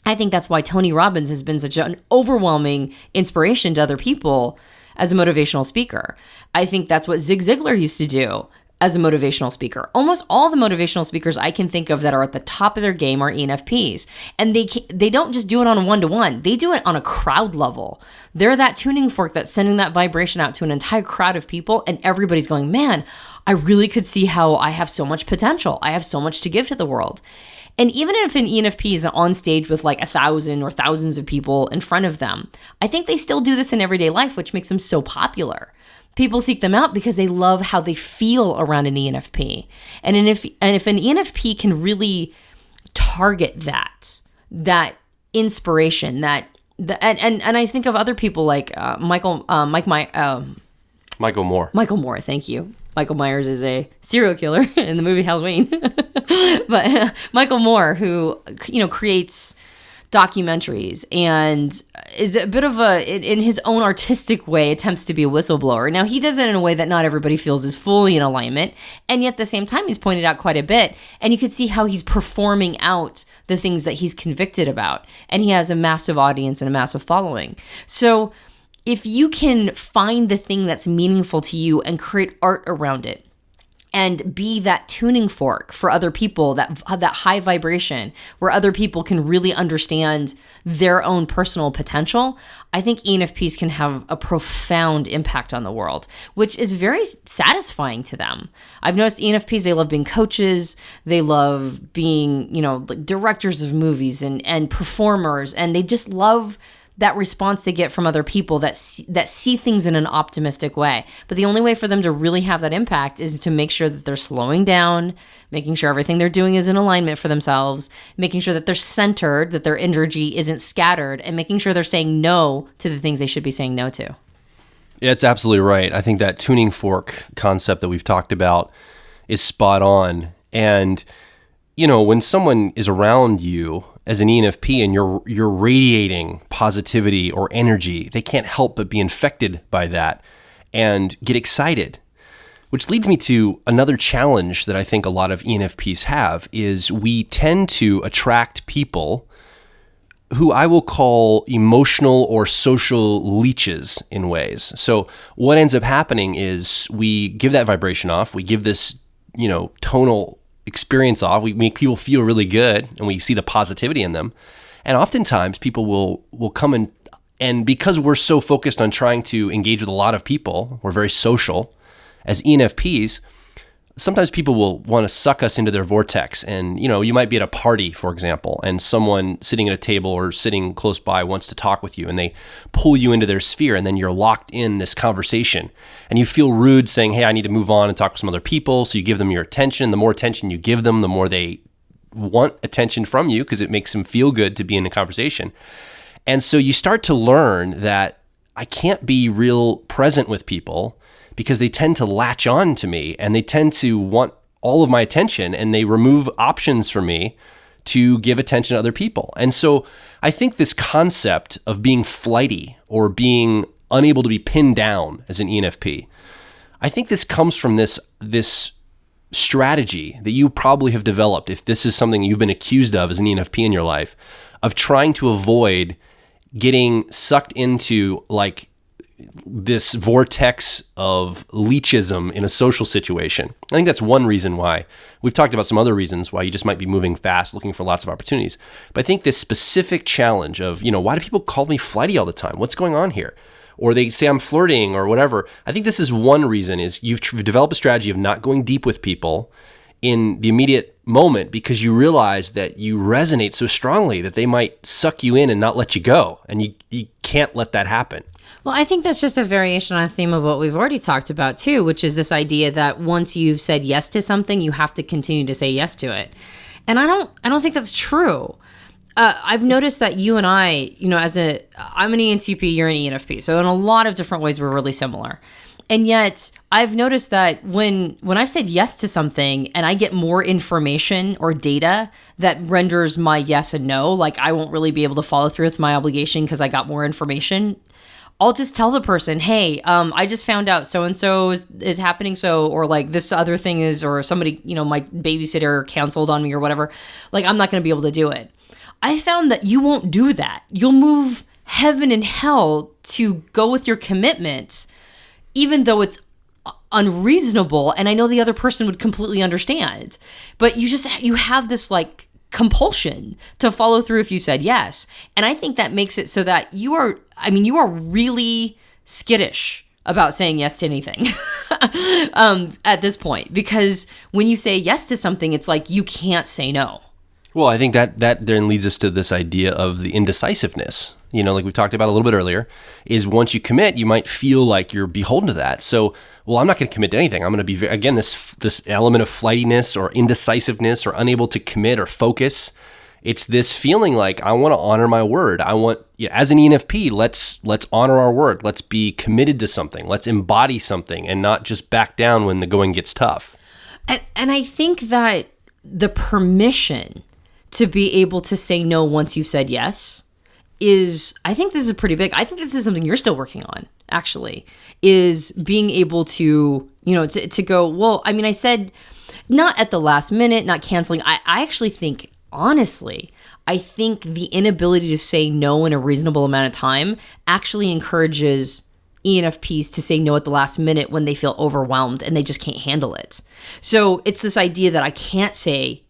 I think that's why Tony Robbins has been such an overwhelming inspiration to other people as a motivational speaker. I think that's what Zig Ziglar used to do as a motivational speaker. Almost all the motivational speakers I can think of that are at the top of their game are ENFPs. And they don't just do it on a one-to-one. They do it on a crowd level. They're that tuning fork that's sending that vibration out to an entire crowd of people, and everybody's going, man, I really could see how I have so much potential. I have so much to give to the world. And even if an ENFP is on stage with like 1,000 or thousands of people in front of them, I think they still do this in everyday life, which makes them so popular. People seek them out because they love how they feel around an ENFP. And if an ENFP can really target that inspiration, and I think of other people like Michael Moore. Michael Moore, thank you. Michael Myers is a serial killer in the movie Halloween. But Michael Moore, who, creates documentaries and is a bit of in his own artistic way, attempts to be a whistleblower. Now, he does it in a way that not everybody feels is fully in alignment. And yet at the same time, he's pointed out quite a bit. And you could see how he's performing out the things that he's convicted about. And he has a massive audience and a massive following. So if you can find the thing that's meaningful to you and create art around it, and be that tuning fork for other people, that high vibration where other people can really understand their own personal potential, I think ENFPs can have a profound impact on the world, which is very satisfying to them. I've noticed ENFPs, they love being coaches, they love being, like directors of movies and performers, and they just love that response they get from other people that see things in an optimistic way. But the only way for them to really have that impact is to make sure that they're slowing down, making sure everything they're doing is in alignment for themselves, making sure that they're centered, that their energy isn't scattered, and making sure they're saying no to the things they should be saying no to. Yeah, it's absolutely right. I think that tuning fork concept that we've talked about is spot on. And, when someone is around you as an ENFP and you're radiating positivity or energy, they can't help but be infected by that and get excited. Which leads me to another challenge that I think a lot of ENFPs have is we tend to attract people who I will call emotional or social leeches in ways. So what ends up happening is we give that vibration off, we give this, tonal experience off, we make people feel really good, and we see the positivity in them. And oftentimes people will come and because we're so focused on trying to engage with a lot of people, we're very social as ENFPs, sometimes people will want to suck us into their vortex. And, you might be at a party, for example, and someone sitting at a table or sitting close by wants to talk with you, and they pull you into their sphere, and then you're locked in this conversation. And you feel rude saying, hey, I need to move on and talk with some other people. So you give them your attention. The more attention you give them, the more they want attention from you because it makes them feel good to be in a conversation. And so you start to learn that I can't be real present with people because they tend to latch on to me and they tend to want all of my attention, and they remove options for me to give attention to other people. And so I think this concept of being flighty or being unable to be pinned down as an ENFP, I think this comes from this strategy that you probably have developed, if this is something you've been accused of as an ENFP in your life, of trying to avoid getting sucked into like this vortex of leechism in a social situation. I think that's one reason why. We've talked about some other reasons why you just might be moving fast, looking for lots of opportunities. But I think this specific challenge of, why do people call me flighty all the time? What's going on here? Or they say I'm flirting or whatever. I think this is one reason is you've developed a strategy of not going deep with people in the immediate moment because you realize that you resonate so strongly that they might suck you in and not let you go. And you can't let that happen. Well, I think that's just a variation on a theme of what we've already talked about too, which is this idea that once you've said yes to something, you have to continue to say yes to it. And I don't think that's true. I've noticed that you and I, I'm an ENTP, you're an ENFP. So in a lot of different ways, we're really similar. And yet I've noticed that when I've said yes to something and I get more information or data that renders my yes a no, like I won't really be able to follow through with my obligation because I got more information, I'll just tell the person, hey, I just found out so-and-so is happening. So, or like this other thing is, or somebody, my babysitter canceled on me or whatever. Like, I'm not going to be able to do it. I found that you won't do that. You'll move heaven and hell to go with your commitment, even though it's unreasonable, and I know the other person would completely understand. But you have this like compulsion to follow through if you said yes. And I think that makes it so that you are really skittish about saying yes to anything at this point, because when you say yes to something, it's like you can't say no. Well, I think that then leads us to this idea of the indecisiveness. Like we talked about a little bit earlier, is once you commit, you might feel like you're beholden to that. So, well, I'm not going to commit to anything. I'm going to be, again, this element of flightiness or indecisiveness or unable to commit or focus. It's this feeling like I want to honor my word. As an ENFP, let's honor our word. Let's be committed to something. Let's embody something and not just back down when the going gets tough. And I think that the permission to be able to say no once you've said yes I think this is pretty big. I think this is something you're still working on, actually, is being able to, to go, well, I said not at the last minute, not canceling. I actually think, honestly, I think the inability to say no in a reasonable amount of time actually encourages ENFPs to say no at the last minute when they feel overwhelmed and they just can't handle it. So it's this idea that I can't say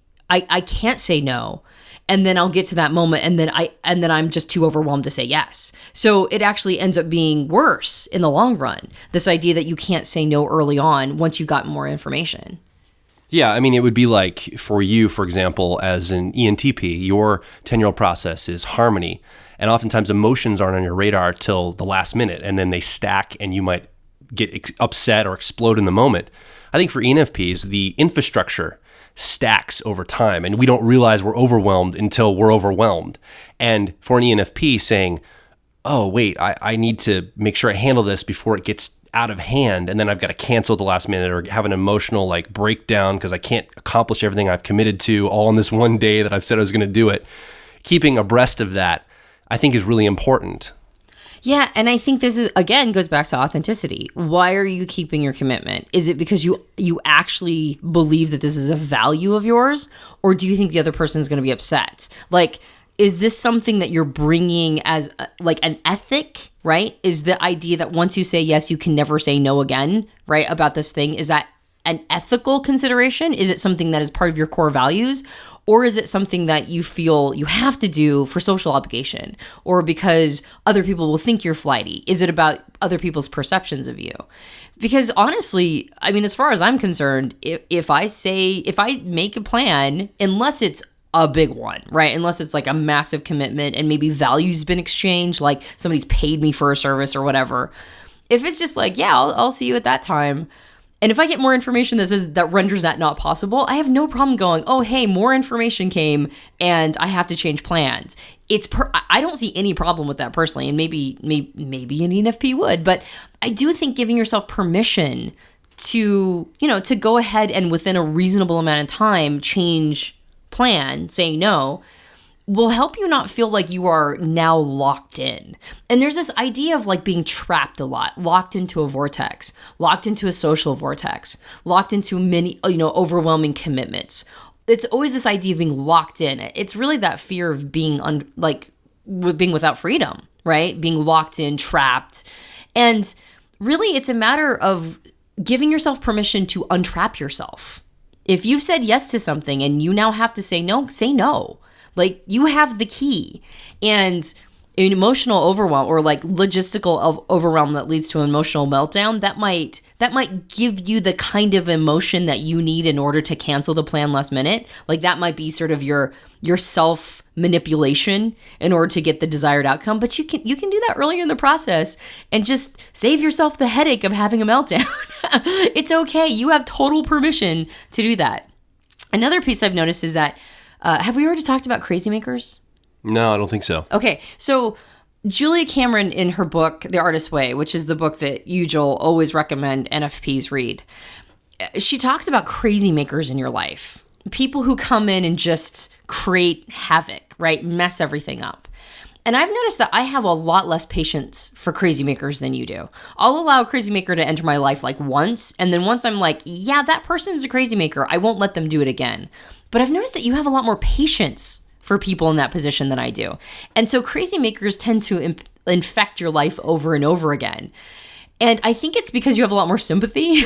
no, and then I'll get to that moment and then I'm just too overwhelmed to say yes. So it actually ends up being worse in the long run, this idea that you can't say no early on once you've got more information. Yeah, it would be like for you, for example, as an ENTP, your 10-year-old process is harmony. And oftentimes emotions aren't on your radar till the last minute, and then they stack and you might get upset or explode in the moment. I think for ENFPs, the infrastructure stacks over time, and we don't realize we're overwhelmed until we're overwhelmed. And for an ENFP saying, oh, wait, I need to make sure I handle this before it gets out of hand, and then I've got to cancel at the last minute or have an emotional breakdown because I can't accomplish everything I've committed to all on this one day that I've said I was going to do it. Keeping abreast of that, I think, is really important. Yeah, and I think this is, again, goes back to authenticity. Why are you keeping your commitment? Is it because you actually believe that this is a value of yours, or do you think the other person is going to be upset? Is this something that you're bringing as an ethic, right? Is the idea that once you say yes, you can never say no again, right? About this thing, is that an ethical consideration? Is it something that is part of your core values? Or is it something that you feel you have to do for social obligation or because other people will think you're flighty? Is it about other people's perceptions of you? Because honestly, as far as I'm concerned, if I make a plan, unless it's a big one, right? Unless it's a massive commitment and maybe value's been exchanged, like somebody's paid me for a service or whatever. If it's just I'll see you at that time. And if I get more information that renders that not possible, I have no problem going, oh, hey, more information came and I have to change plans. I don't see any problem with that personally. And maybe an ENFP would, but I do think giving yourself permission to go ahead and within a reasonable amount of time, change plan, say no, will help you not feel like you are now locked in. And there's this idea of being trapped a lot, locked into a vortex, locked into a social vortex, locked into many, overwhelming commitments. It's always this idea of being locked in. It's really that fear of being being without freedom, right? Being locked in, trapped. And really it's a matter of giving yourself permission to untrap yourself. If you've said yes to something and you now have to say no, say no. You have the key. And an emotional overwhelm or logistical overwhelm that leads to an emotional meltdown, that might give you the kind of emotion that you need in order to cancel the plan last minute. That might be sort of your self manipulation in order to get the desired outcome. But you can do that earlier in the process and just save yourself the headache of having a meltdown. It's okay. You have total permission to do that. Another piece I've noticed is that have we already talked about crazy makers? No, I don't think so. Okay, so Julia Cameron in her book, The Artist's Way, which is the book that you, Joel, always recommend NFPs read, she talks about crazy makers in your life. People who come in and just create havoc, right? Mess everything up. And I've noticed that I have a lot less patience for crazy makers than you do. I'll allow a crazy maker to enter my life once, and then once I'm yeah, that person's a crazy maker, I won't let them do it again. But I've noticed that you have a lot more patience for people in that position than I do. And so crazy makers tend to infect your life over and over again. And I think it's because you have a lot more sympathy.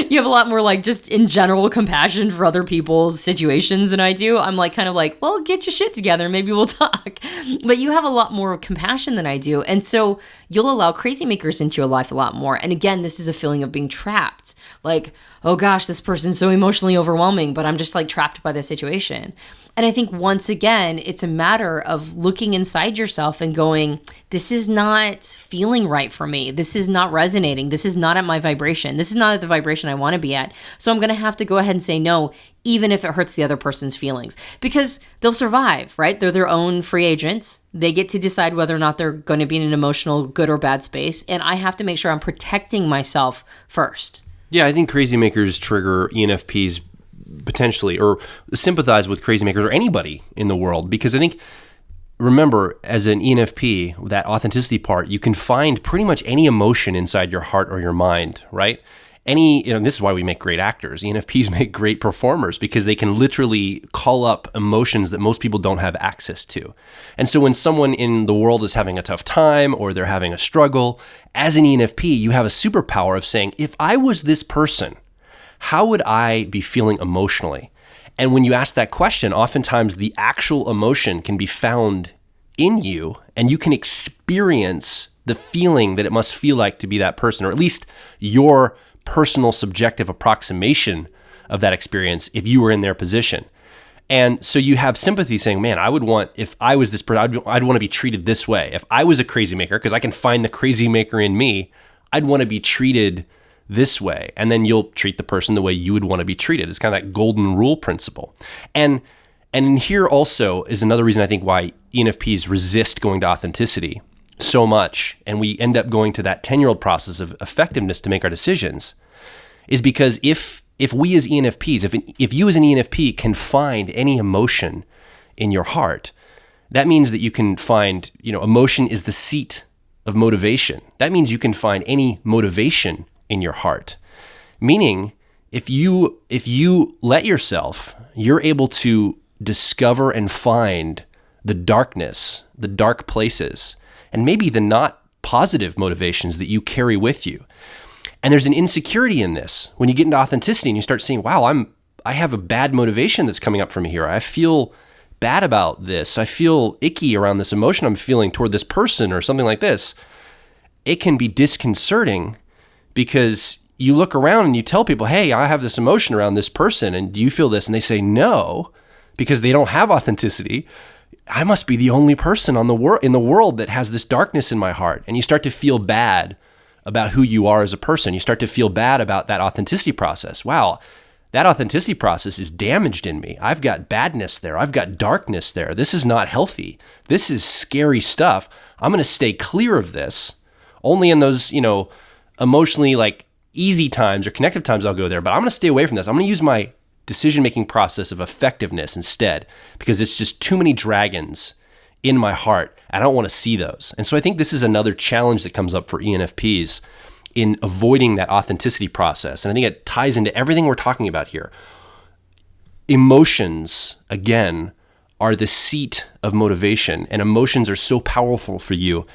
You have a lot more like just in general compassion for other people's situations than I do. I'm like kind of like, well, get your shit together. Maybe we'll talk. But you have a lot more compassion than I do. And so you'll allow crazy makers into your life a lot more. And again, this is a feeling of being trapped. Like, oh gosh, this person's so emotionally overwhelming, but I'm just like trapped by this situation. And I think once again, it's a matter of looking inside yourself and going, this is not feeling right for me. This is not resonating. This is not at my vibration. This is not at the vibration I want to be at. So I'm going to have to go ahead and say no, even if it hurts the other person's feelings, because they'll survive, right? They're their own free agents. They get to decide whether or not they're going to be in an emotional good or bad space. And I have to make sure I'm protecting myself first. Yeah, I think crazy makers trigger ENFPs potentially, or sympathize with crazy makers or anybody in the world, because I think, remember, as an ENFP, that authenticity part, you can find pretty much any emotion inside your heart or your mind, right? This is why we make great actors. ENFPs make great performers because they can literally call up emotions that most people don't have access to. And so when someone in the world is having a tough time or they're having a struggle, as an ENFP, you have a superpower of saying, if I was this person, how would I be feeling emotionally? And when you ask that question, oftentimes the actual emotion can be found in you, and you can experience the feeling that it must feel like to be that person, or at least your personal subjective approximation of that experience if you were in their position. And so you have sympathy saying, man, if I was this person, I'd want to be treated this way. If I was a crazy maker, because I can find the crazy maker in me, I'd want to be treated this way. And then you'll treat the person the way you would want to be treated. It's kind of that golden rule principle. And in here also is another reason I think why ENFPs resist going to authenticity so much, and we end up going to that 10-year-old process of effectiveness to make our decisions, is because if we as ENFPs, if you as an ENFP can find any emotion in your heart, that means that you can find, emotion is the seat of motivation. That means you can find any motivation in your heart. Meaning, if you let yourself, you're able to discover and find the darkness, the dark places, and maybe the not positive motivations that you carry with you. And there's an insecurity in this. When you get into authenticity and you start seeing, wow, I have a bad motivation that's coming up from here. I feel bad about this. I feel icky around this emotion I'm feeling toward this person or something like this. It can be disconcerting because you look around and you tell people, hey, I have this emotion around this person, and do you feel this? And they say no, because they don't have authenticity. I must be the only person in the world that has this darkness in my heart. And you start to feel bad about who you are as a person. You start to feel bad about that authenticity process. Wow, that authenticity process is damaged in me. I've got badness there. I've got darkness there. This is not healthy. This is scary stuff. I'm going to stay clear of this. Only in those, emotionally like easy times or connective times I'll go there, but I'm going to stay away from this. I'm going to use my decision-making process of effectiveness instead, because it's just too many dragons in my heart. I don't want to see those. And so I think this is another challenge that comes up for ENFPs in avoiding that authenticity process. And I think it ties into everything we're talking about here. Emotions, again, are the seat of motivation, and emotions are so powerful for you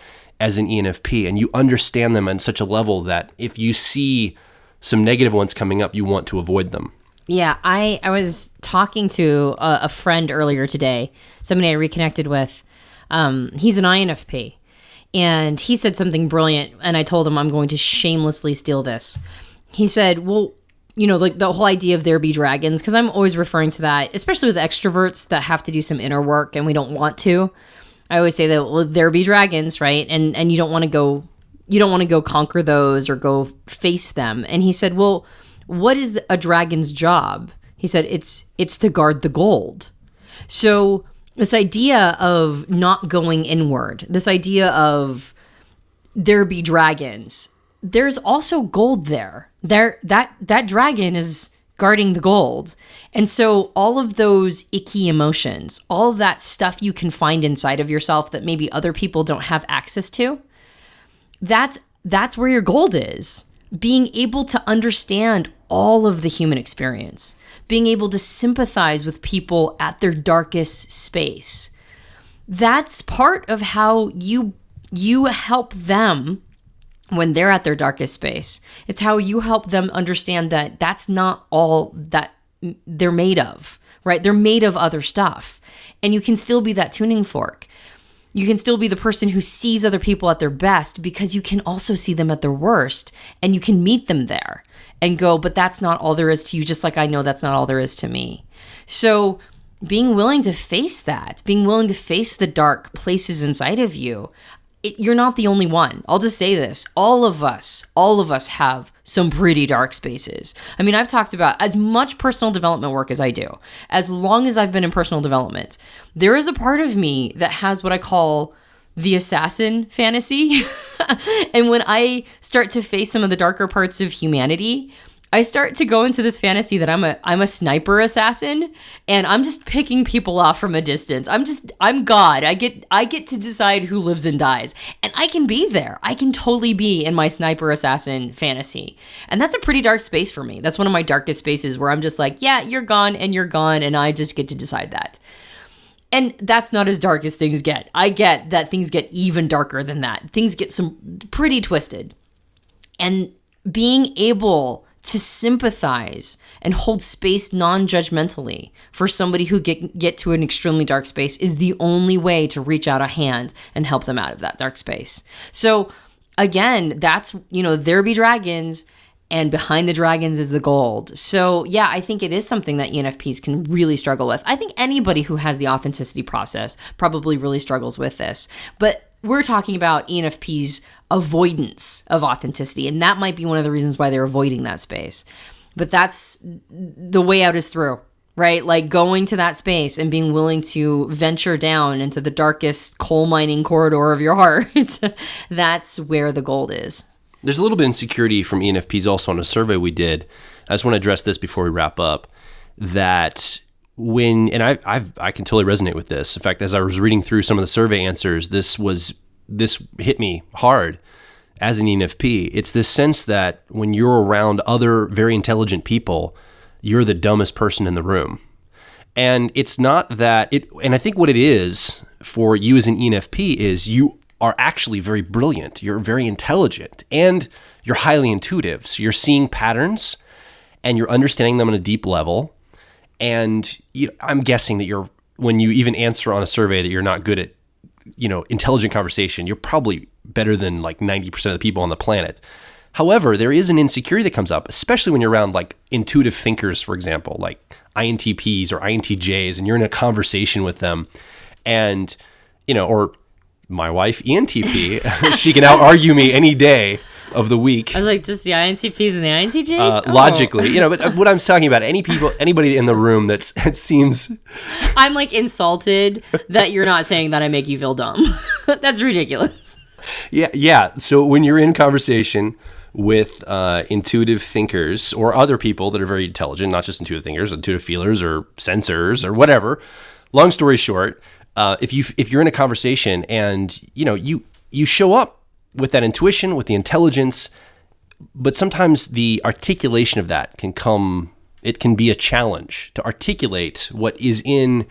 as an ENFP, and you understand them on such a level that if you see some negative ones coming up, you want to avoid them. Yeah, I was talking to a friend earlier today, somebody I reconnected with. He's an INFP, and he said something brilliant, and I told him I'm going to shamelessly steal this. He said, well, like the whole idea of there be dragons, because I'm always referring to that, especially with extroverts that have to do some inner work and we don't want to. I always say that, well, there be dragons, right? And you don't want to go conquer those or go face them. And he said, well, what is a dragon's job? He said, it's to guard the gold. So this idea of not going inward, this idea of there be dragons, there's also gold there. That dragon is guarding the gold. And so all of those icky emotions, all of that stuff you can find inside of yourself that maybe other people don't have access to, that's where your gold is. Being able to understand all of the human experience, being able to sympathize with people at their darkest space. That's part of how you help them when they're at their darkest space. It's how you help them understand that that's not all that they're made of, right? They're made of other stuff. And you can still be that tuning fork. You can still be the person who sees other people at their best because you can also see them at their worst, and you can meet them there and go, but that's not all there is to you, just like I know that's not all there is to me. So being willing to face that, being willing to face the dark places inside of you, you're not the only one. I'll just say this. All of us have some pretty dark spaces. I mean, I've talked about as much personal development work as I do. As long as I've been in personal development, there is a part of me that has what I call the assassin fantasy. And when I start to face some of the darker parts of humanity, I start to go into this fantasy that I'm a sniper assassin, and I'm just picking people off from a distance. I'm God. I get to decide who lives and dies, and I can be there. I can totally be in my sniper assassin fantasy, and that's a pretty dark space for me. That's one of my darkest spaces where I'm just like, yeah, you're gone, and I just get to decide that. And that's not as dark as things get. I get that things get even darker than that. Things get some pretty twisted, and being able to sympathize and hold space non-judgmentally for somebody who get to an extremely dark space is the only way to reach out a hand and help them out of that dark space. So again, that's, there be dragons, and behind the dragons is the gold. So yeah, I think it is something that ENFPs can really struggle with. I think anybody who has the authenticity process probably really struggles with this, but we're talking about ENFPs' avoidance of authenticity, and that might be one of the reasons why they're avoiding that space. But that's the way out is through, right? Like going to that space and being willing to venture down into the darkest coal mining corridor of your heart. That's where the gold is. There's a little bit of insecurity from ENFPs also on a survey we did. I just want to address this before we wrap up, that I can totally resonate with this. In fact, as I was reading through some of the survey answers, this hit me hard as an ENFP. It's this sense that when you're around other very intelligent people, you're the dumbest person in the room. And it's not that and I think what it is for you as an ENFP is you are actually very brilliant. You're very intelligent, and you're highly intuitive. So you're seeing patterns and you're understanding them on a deep level. And I'm guessing that when you even answer on a survey that you're not good at, intelligent conversation, you're probably better than like 90% of the people on the planet. However, there is an insecurity that comes up, especially when you're around like intuitive thinkers, for example, like INTPs or INTJs, and you're in a conversation with them, and, or my wife, ENTP, she can out-argue me any day of the week. I was like, just the INTPs and the INTJs? Logically, but what I'm talking about, anybody in the room that seems... I'm like insulted that you're not saying that I make you feel dumb. That's ridiculous. Yeah. So when you're in conversation with intuitive thinkers or other people that are very intelligent, not just intuitive thinkers, intuitive feelers or sensors or whatever, long story short, if you're in a conversation and you show up with that intuition, with the intelligence, but sometimes the articulation of that can be a challenge to articulate what is in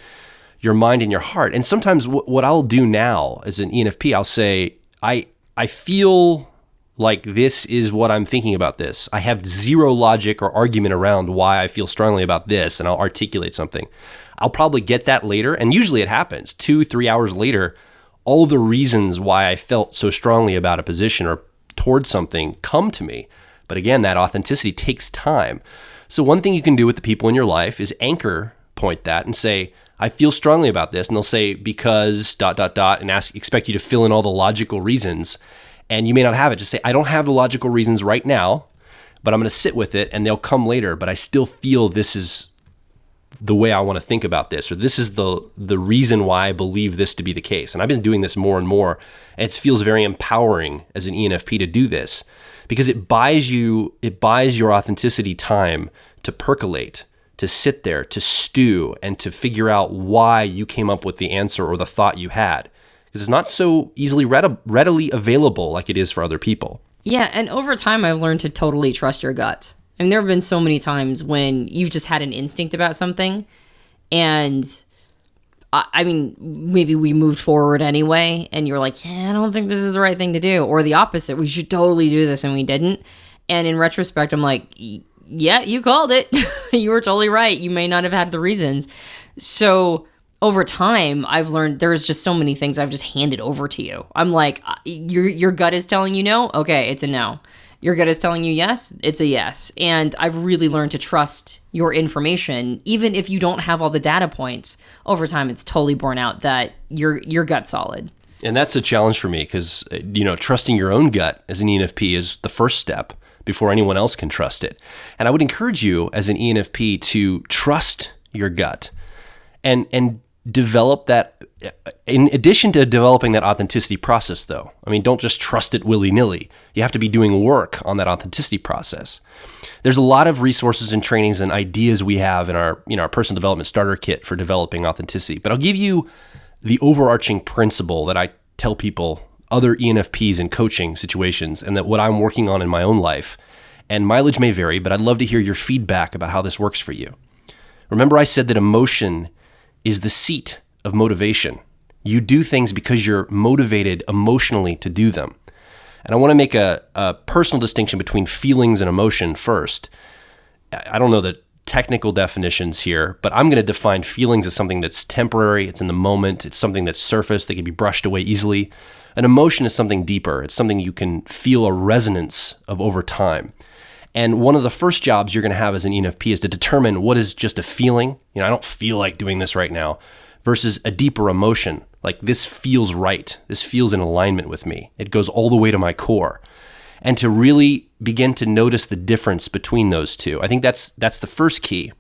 your mind and your heart. And sometimes what I'll do now as an ENFP, I'll say, I feel like this is what I'm thinking about this. I have zero logic or argument around why I feel strongly about this, and I'll articulate something. I'll probably get that later, and usually it happens 2-3 hours later. All the reasons why I felt so strongly about a position or towards something come to me. But again, that authenticity takes time. So one thing you can do with the people in your life is anchor point that and say, I feel strongly about this. And they'll say, because ... and expect you to fill in all the logical reasons. And you may not have it. Just say, I don't have the logical reasons right now, but I'm going to sit with it and they'll come later. But I still feel this is the way I want to think about this, or this is the reason why I believe this to be the case. And I've been doing this more and more, and it feels very empowering as an ENFP to do this, because it buys your authenticity time to percolate, to sit there, to stew, and to figure out why you came up with the answer or the thought you had, because it's not so easily readily available like it is for other people. Yeah, and over time, I've learned to totally trust your gut. I mean, there have been so many times when you've just had an instinct about something, and I mean, maybe we moved forward anyway, and you're like, yeah, I don't think this is the right thing to do. Or the opposite, we should totally do this, and we didn't. And in retrospect, I'm like, yeah, you called it. You were totally right. You may not have had the reasons. So over time, I've learned there's just so many things I've just handed over to you. I'm like, your gut is telling you no? Okay, it's a no. Your gut is telling you yes, it's a yes. And I've really learned to trust your information, even if you don't have all the data points. Over time, it's totally borne out that your gut's solid. And that's a challenge for me because, trusting your own gut as an ENFP is the first step before anyone else can trust it. And I would encourage you as an ENFP to trust your gut and develop that. In addition to developing that authenticity process, though, I mean, don't just trust it willy-nilly. You have to be doing work on that authenticity process. There's a lot of resources and trainings and ideas we have in our personal development starter kit for developing authenticity. But I'll give you the overarching principle that I tell people, other ENFPs in coaching situations, and that what I'm working on in my own life. And mileage may vary, but I'd love to hear your feedback about how this works for you. Remember I said that emotion is the seat of motivation. You do things because you're motivated emotionally to do them. And I want to make a personal distinction between feelings and emotion first. I don't know the technical definitions here, but I'm going to define feelings as something that's temporary, it's in the moment, it's something that's surface, that can be brushed away easily. An emotion is something deeper. It's something you can feel a resonance of over time. And one of the first jobs you're going to have as an ENFP is to determine what is just a feeling. I don't feel like doing this right now, versus a deeper emotion. Like, this feels right. This feels in alignment with me. It goes all the way to my core. And to really begin to notice the difference between those two. I think that's the first key.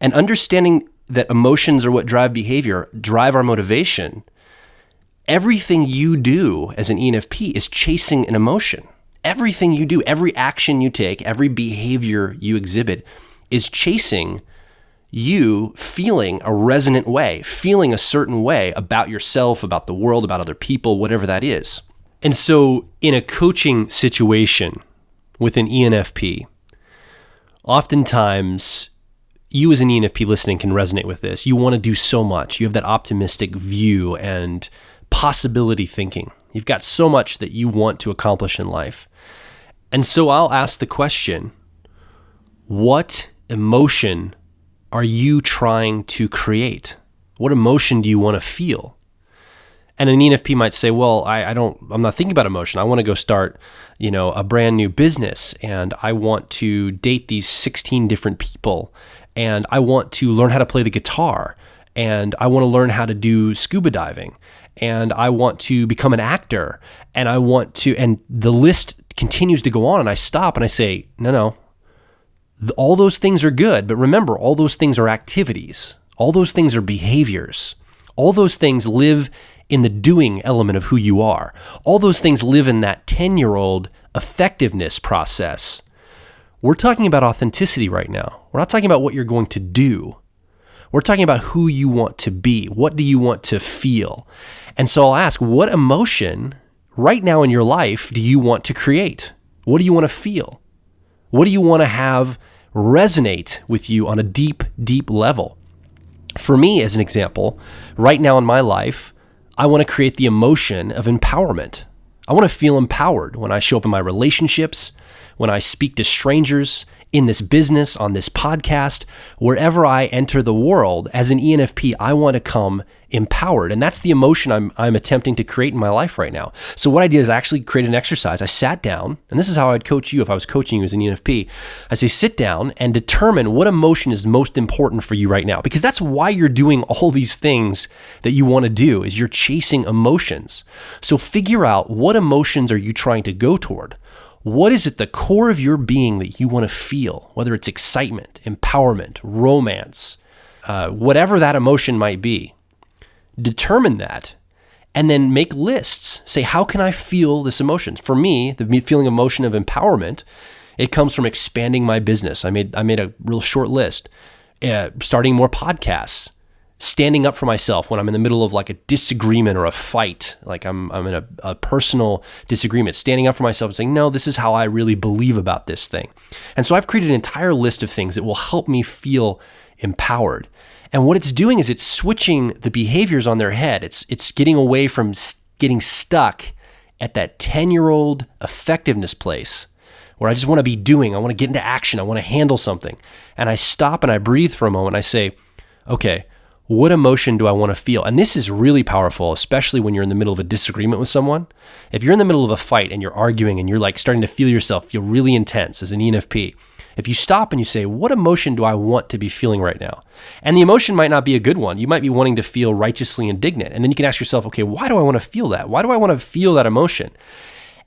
And understanding that emotions are what drive behavior, drive our motivation. Everything you do as an ENFP is chasing an emotion. Everything you do, every action you take, every behavior you exhibit is chasing you feeling a resonant way, feeling a certain way about yourself, about the world, about other people, whatever that is. And so in a coaching situation with an ENFP, oftentimes you as an ENFP listening can resonate with this. You want to do so much. You have that optimistic view and possibility thinking. You've got so much that you want to accomplish in life. And so I'll ask the question, what emotion are you trying to create? What emotion do you want to feel? And an ENFP might say, well, I'm not thinking about emotion. I want to go start, a brand new business, and I want to date these 16 different people, and I want to learn how to play the guitar, and I want to learn how to do scuba diving, and I want to become an actor, and and the list continues to go on, and I stop and I say, no. All those things are good, but remember, all those things are activities. All those things are behaviors. All those things live in the doing element of who you are. All those things live in that 10-year-old effectiveness process. We're talking about authenticity right now. We're not talking about what you're going to do. We're talking about who you want to be. What do you want to feel? And so I'll ask, what emotion right now in your life do you want to create? What do you want to feel? What do you want to have resonate with you on a deep, deep level? For me, as an example, right now in my life, I want to create the emotion of empowerment. I want to feel empowered when I show up in my relationships, when I speak to strangers, in this business, on this podcast, wherever I enter the world. As an ENFP, I want to come empowered. And that's the emotion I'm attempting to create in my life right now. So what I did is I actually created an exercise. I sat down, and this is how I'd coach you if I was coaching you as an ENFP. I say, sit down and determine what emotion is most important for you right now. Because that's why you're doing all these things that you want to do, is you're chasing emotions. So figure out, what emotions are you trying to go toward? What is at the core of your being that you want to feel? Whether it's excitement, empowerment, romance, whatever that emotion might be. Determine that, and then make lists. Say, how can I feel this emotion? For me, the feeling emotion of empowerment, it comes from expanding my business. I made a real short list. Starting more podcasts. Standing up for myself when I'm in the middle of like a disagreement or a fight, like I'm in a personal disagreement, standing up for myself and saying, no, this is how I really believe about this thing. And so I've created an entire list of things that will help me feel empowered. And what it's doing is it's switching the behaviors on their head. It's getting away from getting stuck at that 10-year-old effectiveness place where I just want to be doing, I want to get into action, I want to handle something. And I stop and I breathe for a moment. I say, okay, what emotion do I want to feel? And this is really powerful, especially when you're in the middle of a disagreement with someone. If you're in the middle of a fight and you're arguing and you're like starting to feel yourself feel really intense as an ENFP, if you stop and you say, what emotion do I want to be feeling right now? And the emotion might not be a good one. You might be wanting to feel righteously indignant. And then you can ask yourself, okay, why do I want to feel that? Why do I want to feel that emotion?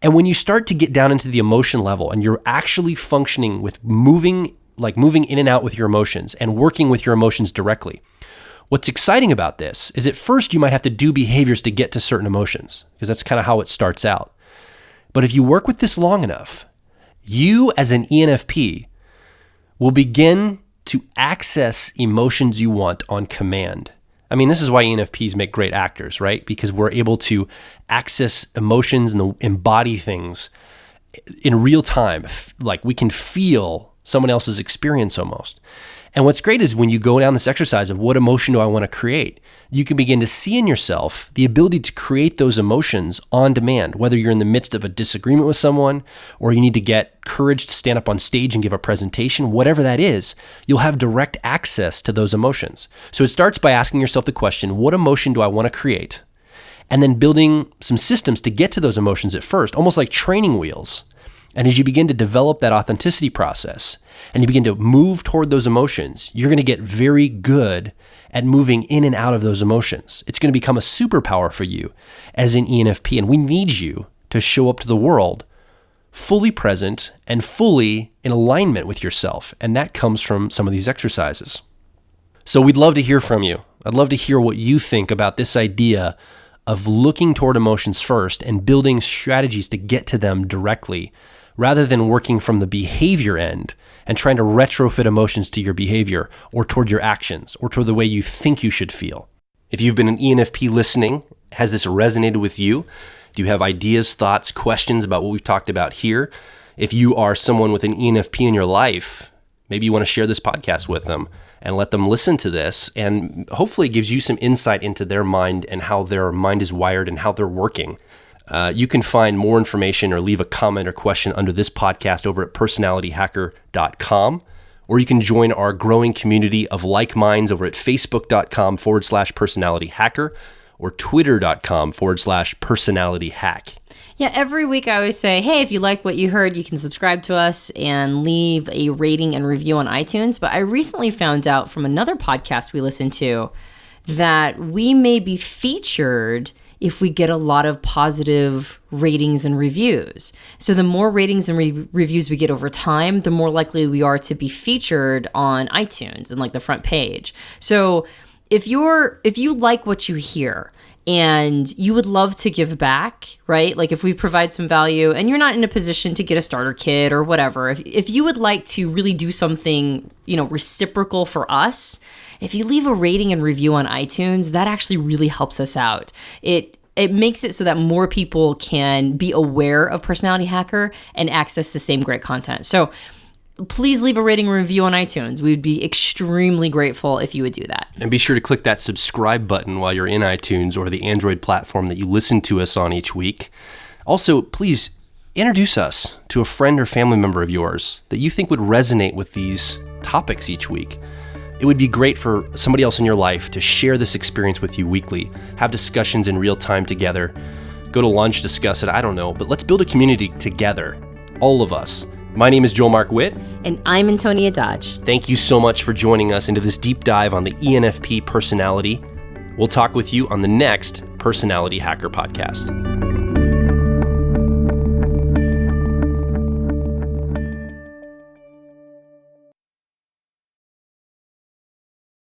And when you start to get down into the emotion level and you're actually functioning with moving in and out with your emotions and working with your emotions directly, what's exciting about this is at first you might have to do behaviors to get to certain emotions because that's kind of how it starts out. But if you work with this long enough, you as an ENFP will begin to access emotions you want on command. I mean, this is why ENFPs make great actors, right? Because we're able to access emotions and embody things in real time. Like we can feel someone else's experience almost. And what's great is when you go down this exercise of what emotion do I want to create, you can begin to see in yourself the ability to create those emotions on demand, whether you're in the midst of a disagreement with someone or you need to get courage to stand up on stage and give a presentation, whatever that is, you'll have direct access to those emotions. So it starts by asking yourself the question, what emotion do I want to create? And then building some systems to get to those emotions at first, almost like training wheels. And as you begin to develop that authenticity process and you begin to move toward those emotions, you're going to get very good at moving in and out of those emotions. It's going to become a superpower for you as an ENFP. And we need you to show up to the world fully present and fully in alignment with yourself. And that comes from some of these exercises. So we'd love to hear from you. I'd love to hear what you think about this idea of looking toward emotions first and building strategies to get to them directly, rather than working from the behavior end and trying to retrofit emotions to your behavior or toward your actions or toward the way you think you should feel. If you've been an ENFP listening, has this resonated with you? Do you have ideas, thoughts, questions about what we've talked about here? If you are someone with an ENFP in your life, maybe you want to share this podcast with them and let them listen to this, and hopefully it gives you some insight into their mind and how their mind is wired and how they're working. You can find more information or leave a comment or question under this podcast over at personalityhacker.com, or you can join our growing community of like minds over at facebook.com/personalityhacker or twitter.com/personalityhack. Yeah, every week I always say, hey, if you like what you heard, you can subscribe to us and leave a rating and review on iTunes. But I recently found out from another podcast we listened to that we may be featured if we get a lot of positive ratings and reviews. So the more ratings and reviews we get over time, the more likely we are to be featured on iTunes and like the front page. So if you like what you hear and you would love to give back, right? Like if we provide some value and you're not in a position to get a starter kit or whatever, if you would like to really do something, reciprocal for us, if you leave a rating and review on iTunes, that actually really helps us out. It makes it so that more people can be aware of Personality Hacker and access the same great content. So please leave a rating and review on iTunes. We would be extremely grateful if you would do that. And be sure to click that subscribe button while you're in iTunes or the Android platform that you listen to us on each week. Also, please introduce us to a friend or family member of yours that you think would resonate with these topics each week. It would be great for somebody else in your life to share this experience with you weekly, have discussions in real time together, go to lunch, discuss it, I don't know, but let's build a community together, all of us. My name is Joel Mark Witt. And I'm Antonia Dodge. Thank you so much for joining us into this deep dive on the ENFP personality. We'll talk with you on the next Personality Hacker podcast.